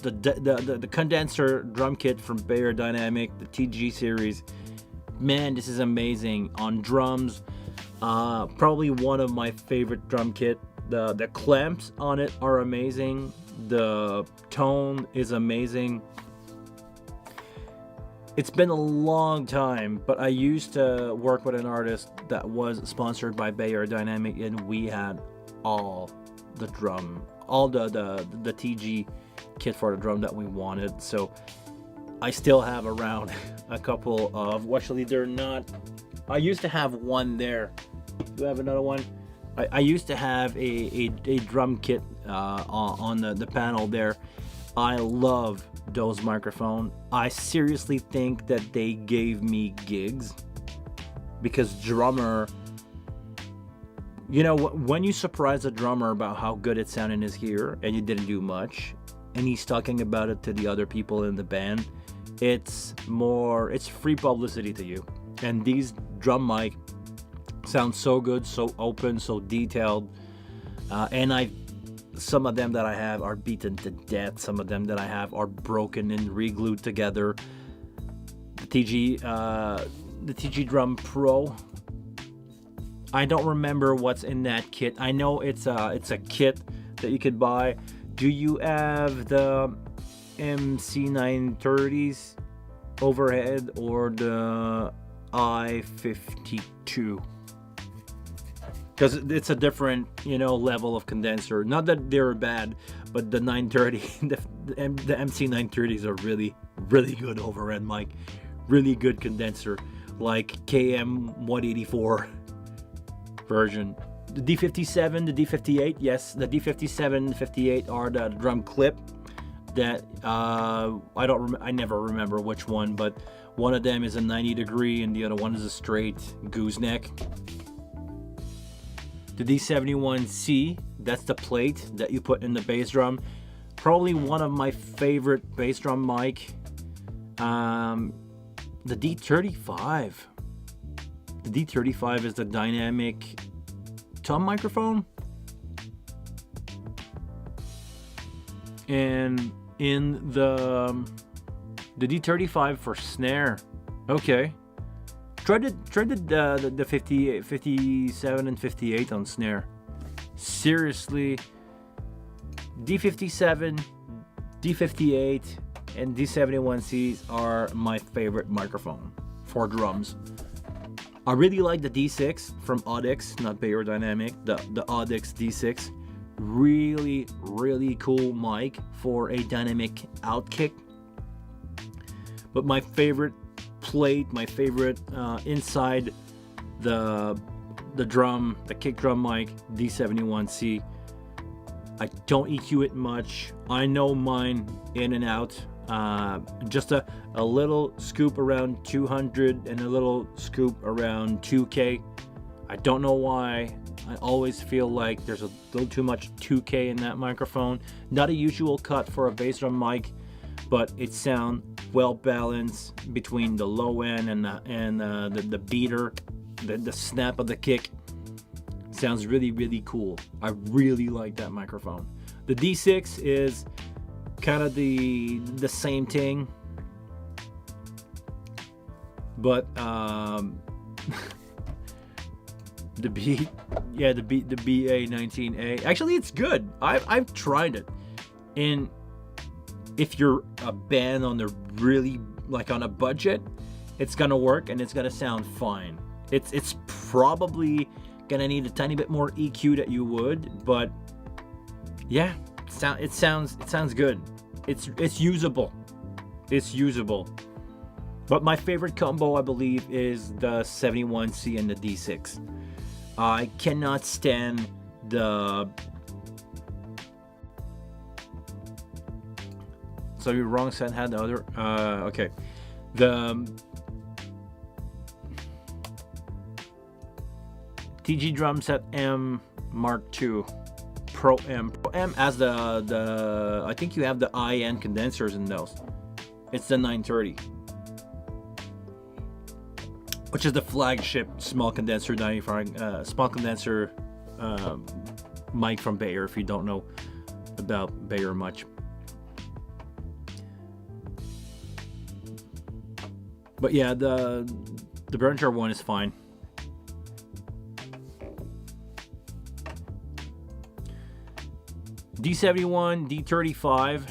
the condenser drum kit from Beyerdynamic, the TG series, man, this is amazing on drums. Probably one of my favorite drum kit. The clamps on it are amazing. The tone is amazing. It's been a long time, but I used to work with an artist that was sponsored by Beyerdynamic, and we had all the TG kit for the drum that we wanted. So I still have around a couple of, actually they're not, I used to have one there. Do I have another one? I used to have a drum kit on the panel there. I love those microphones. I seriously think that they gave me gigs, because drummer, when you surprise a drummer about how good it sounded in his ear and you didn't do much, and he's talking about it to the other people in the band, it's free publicity to you. And these drum mic sound so good, so open, so detailed, and some of them that I have are beaten to death. Some of them that I have are broken and re-glued together. The TG Drum Pro, I don't remember what's in that kit. I know it's a kit that you could buy. Do you have the MC930s overhead or the I-52? because it's a different, level of condenser. Not that they're bad, but the 930, the MC 930s are really, really good overhead mic, really good condenser, like KM 184 version. The D57, the D58, yes, the D57 and 58 are the drum clip that I never remember which one, but one of them is a 90 degree and the other one is a straight gooseneck. The D71C, that's the plate that you put in the bass drum. Probably one of my favorite bass drum mic. The D35. The D35 is the dynamic tom microphone. And in the D35 for snare. Okay. Tried the 50, 57 and 58 on snare. Seriously, D57, D58, and D71Cs are my favorite microphone for drums. I really like the D6 from Audix, not Beyerdynamic, the Audix D6. Really, really cool mic for a dynamic outkick. But my favorite plate, my favorite inside the drum, the kick drum mic, D71C. I don't EQ it much. I know mine in and out. Just a little scoop around 200 and a little scoop around 2K. I don't know why. I always feel like there's a little too much 2K in that microphone. Not a usual cut for a bass drum mic, but it sounds well balanced between the low end and the beater, the snap of the kick. Sounds really, really cool. I really like that microphone. The D6 is kind of the same thing, but the BA19A. Actually, it's good. I've tried it. And if you're a band on the really on a budget, it's gonna work and it's gonna sound fine. It's probably gonna need a tiny bit more EQ that you would, but yeah, it sounds good. It's usable. It's usable. But my favorite combo, I believe, is the 71C and the D6. I cannot stand the... So you're wrong, Sen had the other... okay. The... TG Drum Set M Mark II. Pro M. Pro M has the... I think you have the IN condensers in those. It's the 930. Which is the flagship small condenser mic from Beyer, if you don't know about Beyer much. But yeah, the Behringer one is fine. D71, D35,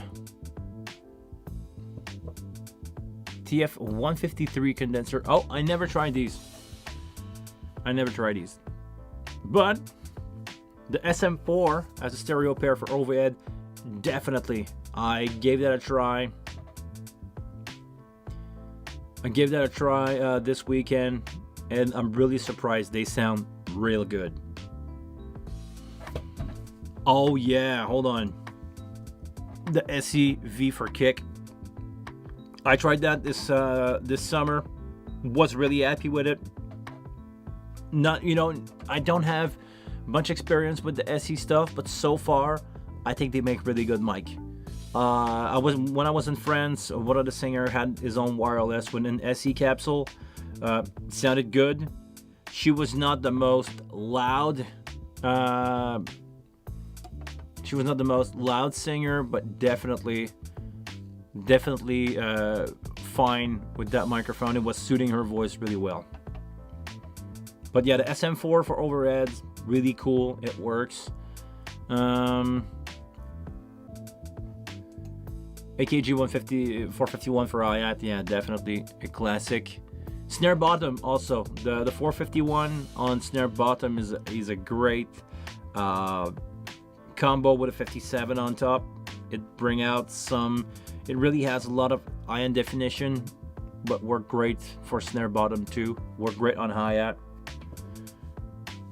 TF153 condenser. Oh, I never tried these. But the SM4 as a stereo pair for overhead, definitely. I gave that a try. This weekend, and I'm really surprised. They sound real good. Oh yeah, hold on. The SE-V for kick. I tried that this summer. Was really happy with it. I don't have much experience with the SE stuff, but so far, I think they make really good mic. When I was in France, one of the singer had his own wireless with an SE capsule. Sounded good. She was not the most loud. She was not the most loud singer, but definitely fine with that microphone. It was suiting her voice really well. But yeah, the SM4 for overheads, really cool. It works. AKG 451 for hi-hat, yeah, definitely a classic. Snare bottom also, the 451 on snare bottom is a great combo with a 57 on top. It bring out it really has a lot of high-end definition, but work great for snare bottom too. Work great on hi-hat.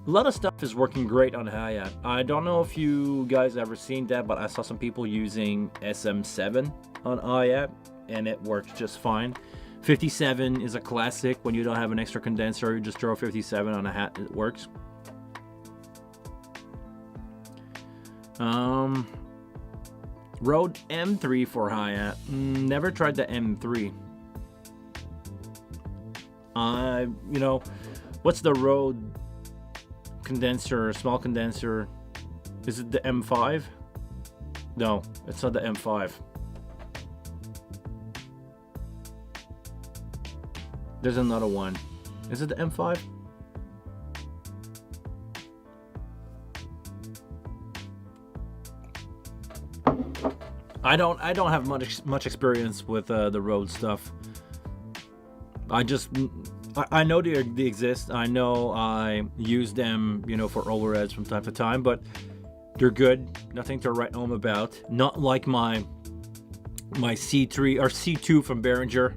A lot of stuff is working great on hi-hat. I don't know if you guys ever seen that, but I saw some people using SM7 on hi-hat, and it works just fine. 57 is a classic. When you don't have an extra condenser, you just throw 57 on a hat, it works. Rode M3 for hi-hat. Never tried the M3. What's the Rode condenser, small condenser? Is it the M5? No, it's not the M5. There's another one. Is it the M5? I don't have much experience with the Rode stuff. I know they exist. I know I use them, for overheads from time to time, but they're good. Nothing to write home about. Not like my C3 or C2 from Behringer,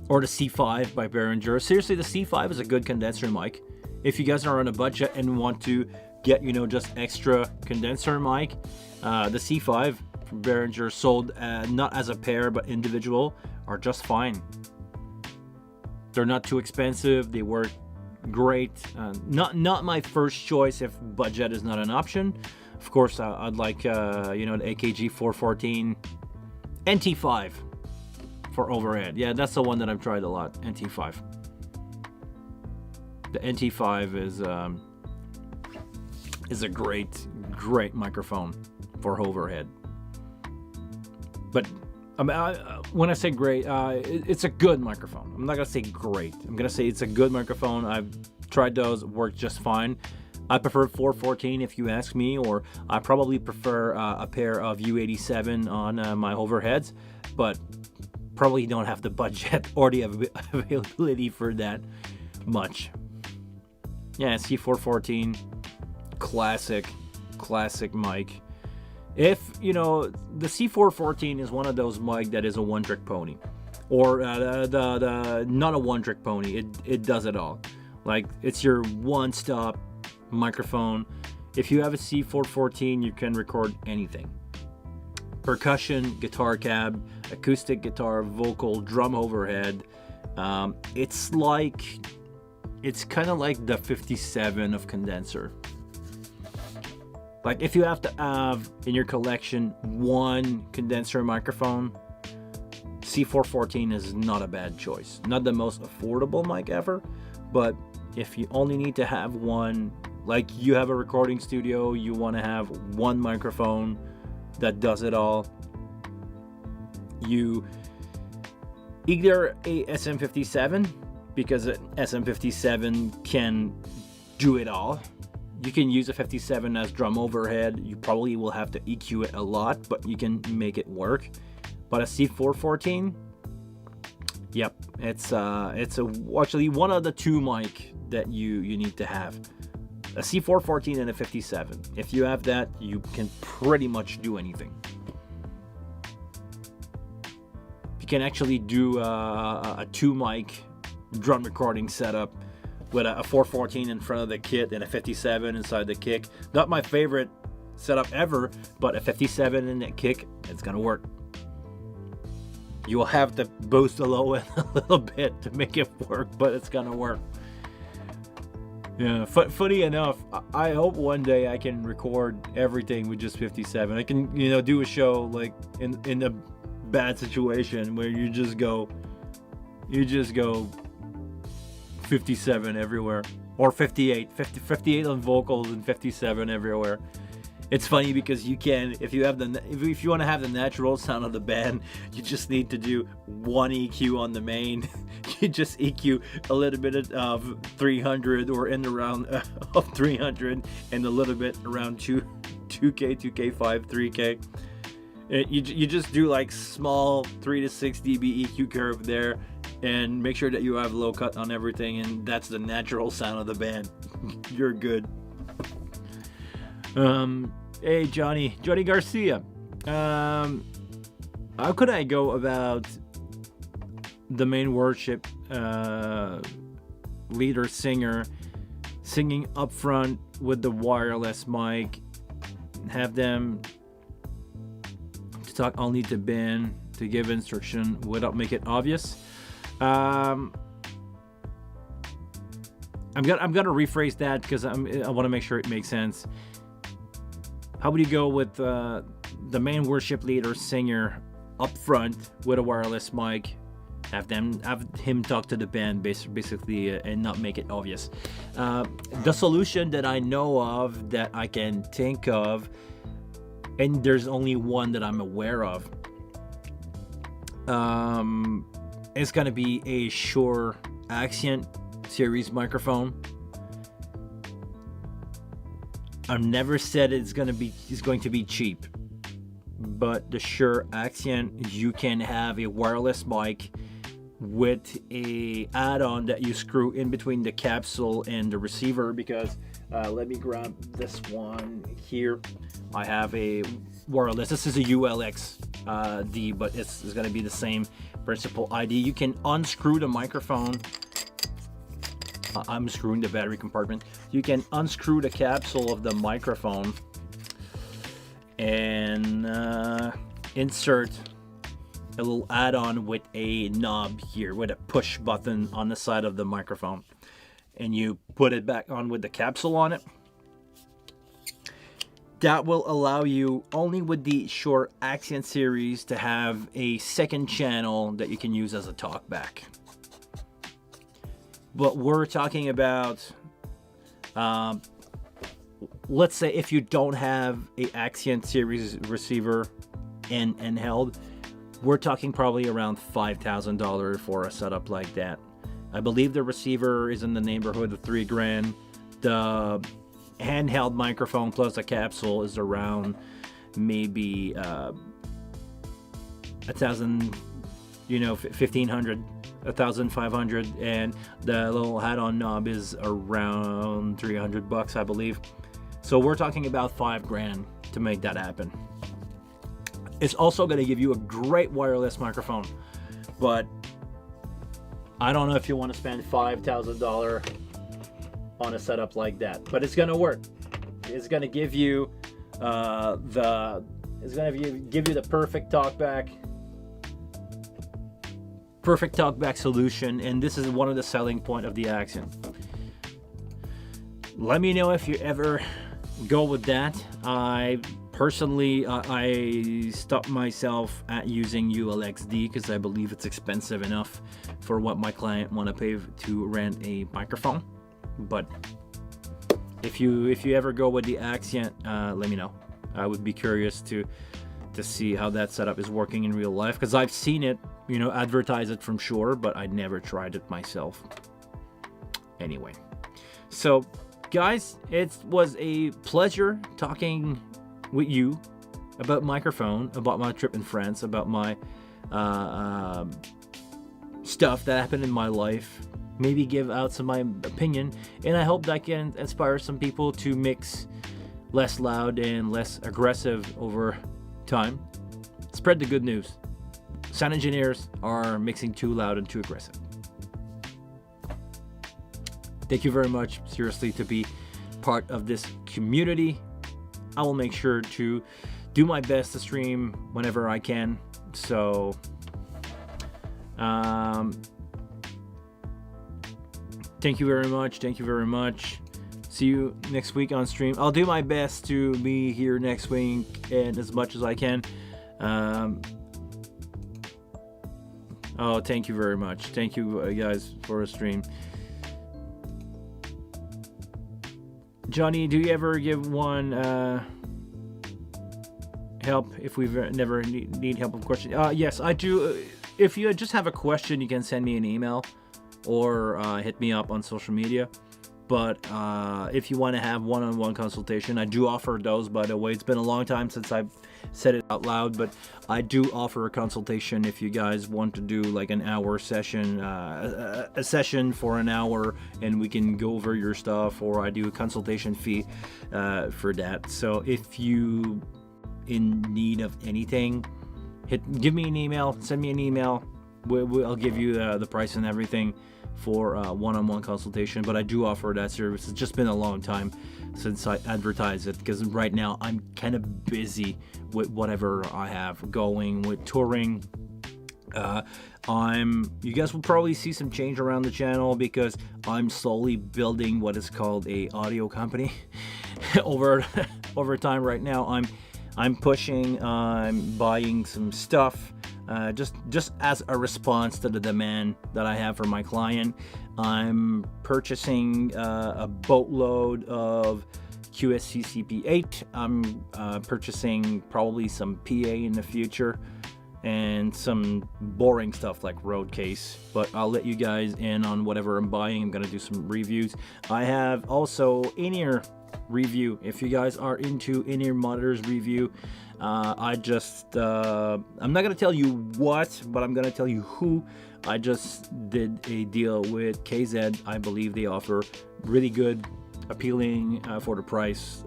or the C5 by Behringer. Seriously, the C5 is a good condenser mic. If you guys are on a budget and want to get, just extra condenser mic, the C5 from Behringer, sold not as a pair but individual, are just fine. They're not too expensive. They work great. Not my first choice if budget is not an option. Of course, I'd like the AKG 414 NT5 for overhead. Yeah, that's the one that I've tried a lot. NT5. The NT5 is a great microphone for overhead. But when I say great, it's a good microphone. I'm not gonna say great. I'm gonna say it's a good microphone. I've tried those, worked just fine. I prefer 414 if you ask me, or I probably prefer a pair of U87 on my overheads, but probably don't have the budget or the availability for that much. Yeah, C414, classic mic. If the C414 is one of those mic that is a one-trick pony, or the not a one-trick pony, it does it all. Like, it's your one-stop microphone. If you have a C414, you can record anything: percussion, guitar cab, acoustic guitar, vocal, drum overhead. It's kind of like the 57 of condenser. Like, if you have to have in your collection one condenser microphone, C414 is not a bad choice. Not the most affordable mic ever, but if you only need to have one, like you have a recording studio, you want to have one microphone that does it all, you either a SM57, because an SM57 can do it all. You can use a 57 as drum overhead. You probably will have to EQ it a lot, but you can make it work. But a C414, yep, it's actually one of the two mic that you need to have. A C414 and a 57. If you have that, you can pretty much do anything. You can actually do a two mic drum recording setup with a 414 in front of the kit and a 57 inside the kick. Not my favorite setup ever, but a 57 in that kick, it's gonna work. You will have to boost the low end a little bit to make it work, but it's gonna work. Yeah, funny enough, I hope one day I can record everything with just 57. I can, do a show like in a bad situation where you just go 57 everywhere, or 58 on vocals and 57 everywhere. It's funny because you can, if you want to have the natural sound of the band, you just need to do one EQ on the main. You just EQ a little bit of 300 or in the round of 300 and a little bit around 2K, 2K5, 3K. You just do like small 3 to 6 dB EQ curve there, and make sure that you have low cut on everything, and that's the natural sound of the band. You're good. Hey Johnny Garcia. How could I go about the main worship leader singer singing up front with the wireless mic? Have them to talk only to Ben to give instruction without make it obvious. I'm gonna rephrase that because I want to make sure it makes sense. How would you go with the main worship leader singer up front with a wireless mic? Have him talk to the band basically and not make it obvious. The solution that I know of, that I can think of, and there's only one that I'm aware of, it's gonna be a Shure Accent series microphone. I've never said it's going to be cheap, but the Shure Accent, you can have a wireless mic with a add-on that you screw in between the capsule and the receiver. Because let me grab this one here. I have a wireless. This is a ULX D, but it's going to be the same principle ID. You can unscrew the microphone. I'm screwing the battery compartment. You can unscrew the capsule of the microphone and insert a little add-on with a knob here, with a push button on the side of the microphone, and you put it back on with the capsule on it. That will allow you, only with the Shure Accent series, to have a second channel that you can use as a talkback. But we're talking about, let's say if you don't have a Accent series receiver and held, we're talking probably around $5,000 for a setup like that. I believe the receiver is in the neighborhood of $3,000. The handheld microphone plus the capsule is around maybe $1,000, $1,500. 1,500, and the little add-on knob is around $300, I believe. So we're talking about $5,000 to make that happen. It's also going to give you a great wireless microphone, but I don't know if you want to spend $5,000 on a setup like that. But it's going to work. It's going to give you the perfect talkback solution, and this is one of the selling point of the Accent. Let me know if you ever go with that. I personally I stopped myself at using ULXD because I believe it's expensive enough for what my client want to pay to rent a microphone. But if you ever go with the Accent, let me know. I would be curious to see how that setup is working in real life, because I've seen it, advertise it from Shure, but I never tried it myself. Anyway, so guys, it was a pleasure talking with you about microphone, about my trip in France, about my stuff that happened in my life, maybe give out some of my opinion, and I hope that can inspire some people to mix less loud and less aggressive over time. Spread the good news. Sound engineers are mixing too loud and too aggressive. Thank you very much, seriously, to be part of this community. I will make sure to do my best to stream whenever I can. So, thank you very much. Thank you very much. See you next week on stream. I'll do my best to be here next week and as much as I can. Oh, thank you very much. Thank you guys for a stream. Johnny, do you ever give one help if we've never need help with questions? Yes, I do. If you just have a question, you can send me an email or hit me up on social media. But if you want to have one-on-one consultation, I do offer those, by the way. It's been a long time since I've said it out loud, but I do offer a consultation if you guys want to do like an hour session, a session for an hour, and we can go over your stuff, or I do a consultation fee for that. So if you in need of anything, give me an email, send me an email. I'll give you the price and everything for one-on-one consultation. But I do offer that service. It's just been a long time since I advertise it, because right now I'm kind of busy with whatever I have going with touring. You guys will probably see some change around the channel, because I'm slowly building what is called a audio company over time. Right now I'm pushing, I'm buying some stuff, just as a response to the demand that I have for my client. I'm purchasing a boatload of QSC CP8. I'm purchasing probably some PA in the future, and some boring stuff like road case, but I'll let you guys in on whatever I'm buying. I'm gonna do some reviews. I have also in-ear review. If you guys are into in-ear monitors review, I'm not gonna tell you what, but I'm gonna tell you who. I just did a deal with KZ. I believe they offer really good, appealing for the price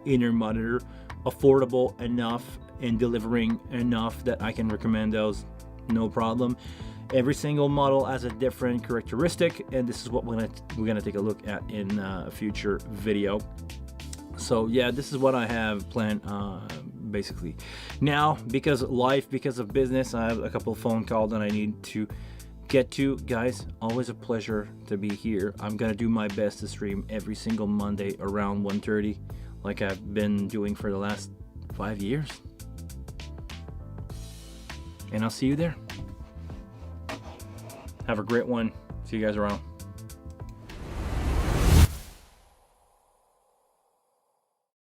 in-ear monitor, affordable enough and delivering enough that I can recommend those, no problem. Every single model has a different characteristic, and this is what we're gonna take a look at in a future video. So yeah, this is what I have planned basically. Now, because of business, I have a couple of phone calls that I need to get to. Guys, always a pleasure to be here. I'm gonna do my best to stream every single Monday around 1:30, like I've been doing for the last 5 years. And I'll see you there. Have a great one. See you guys around.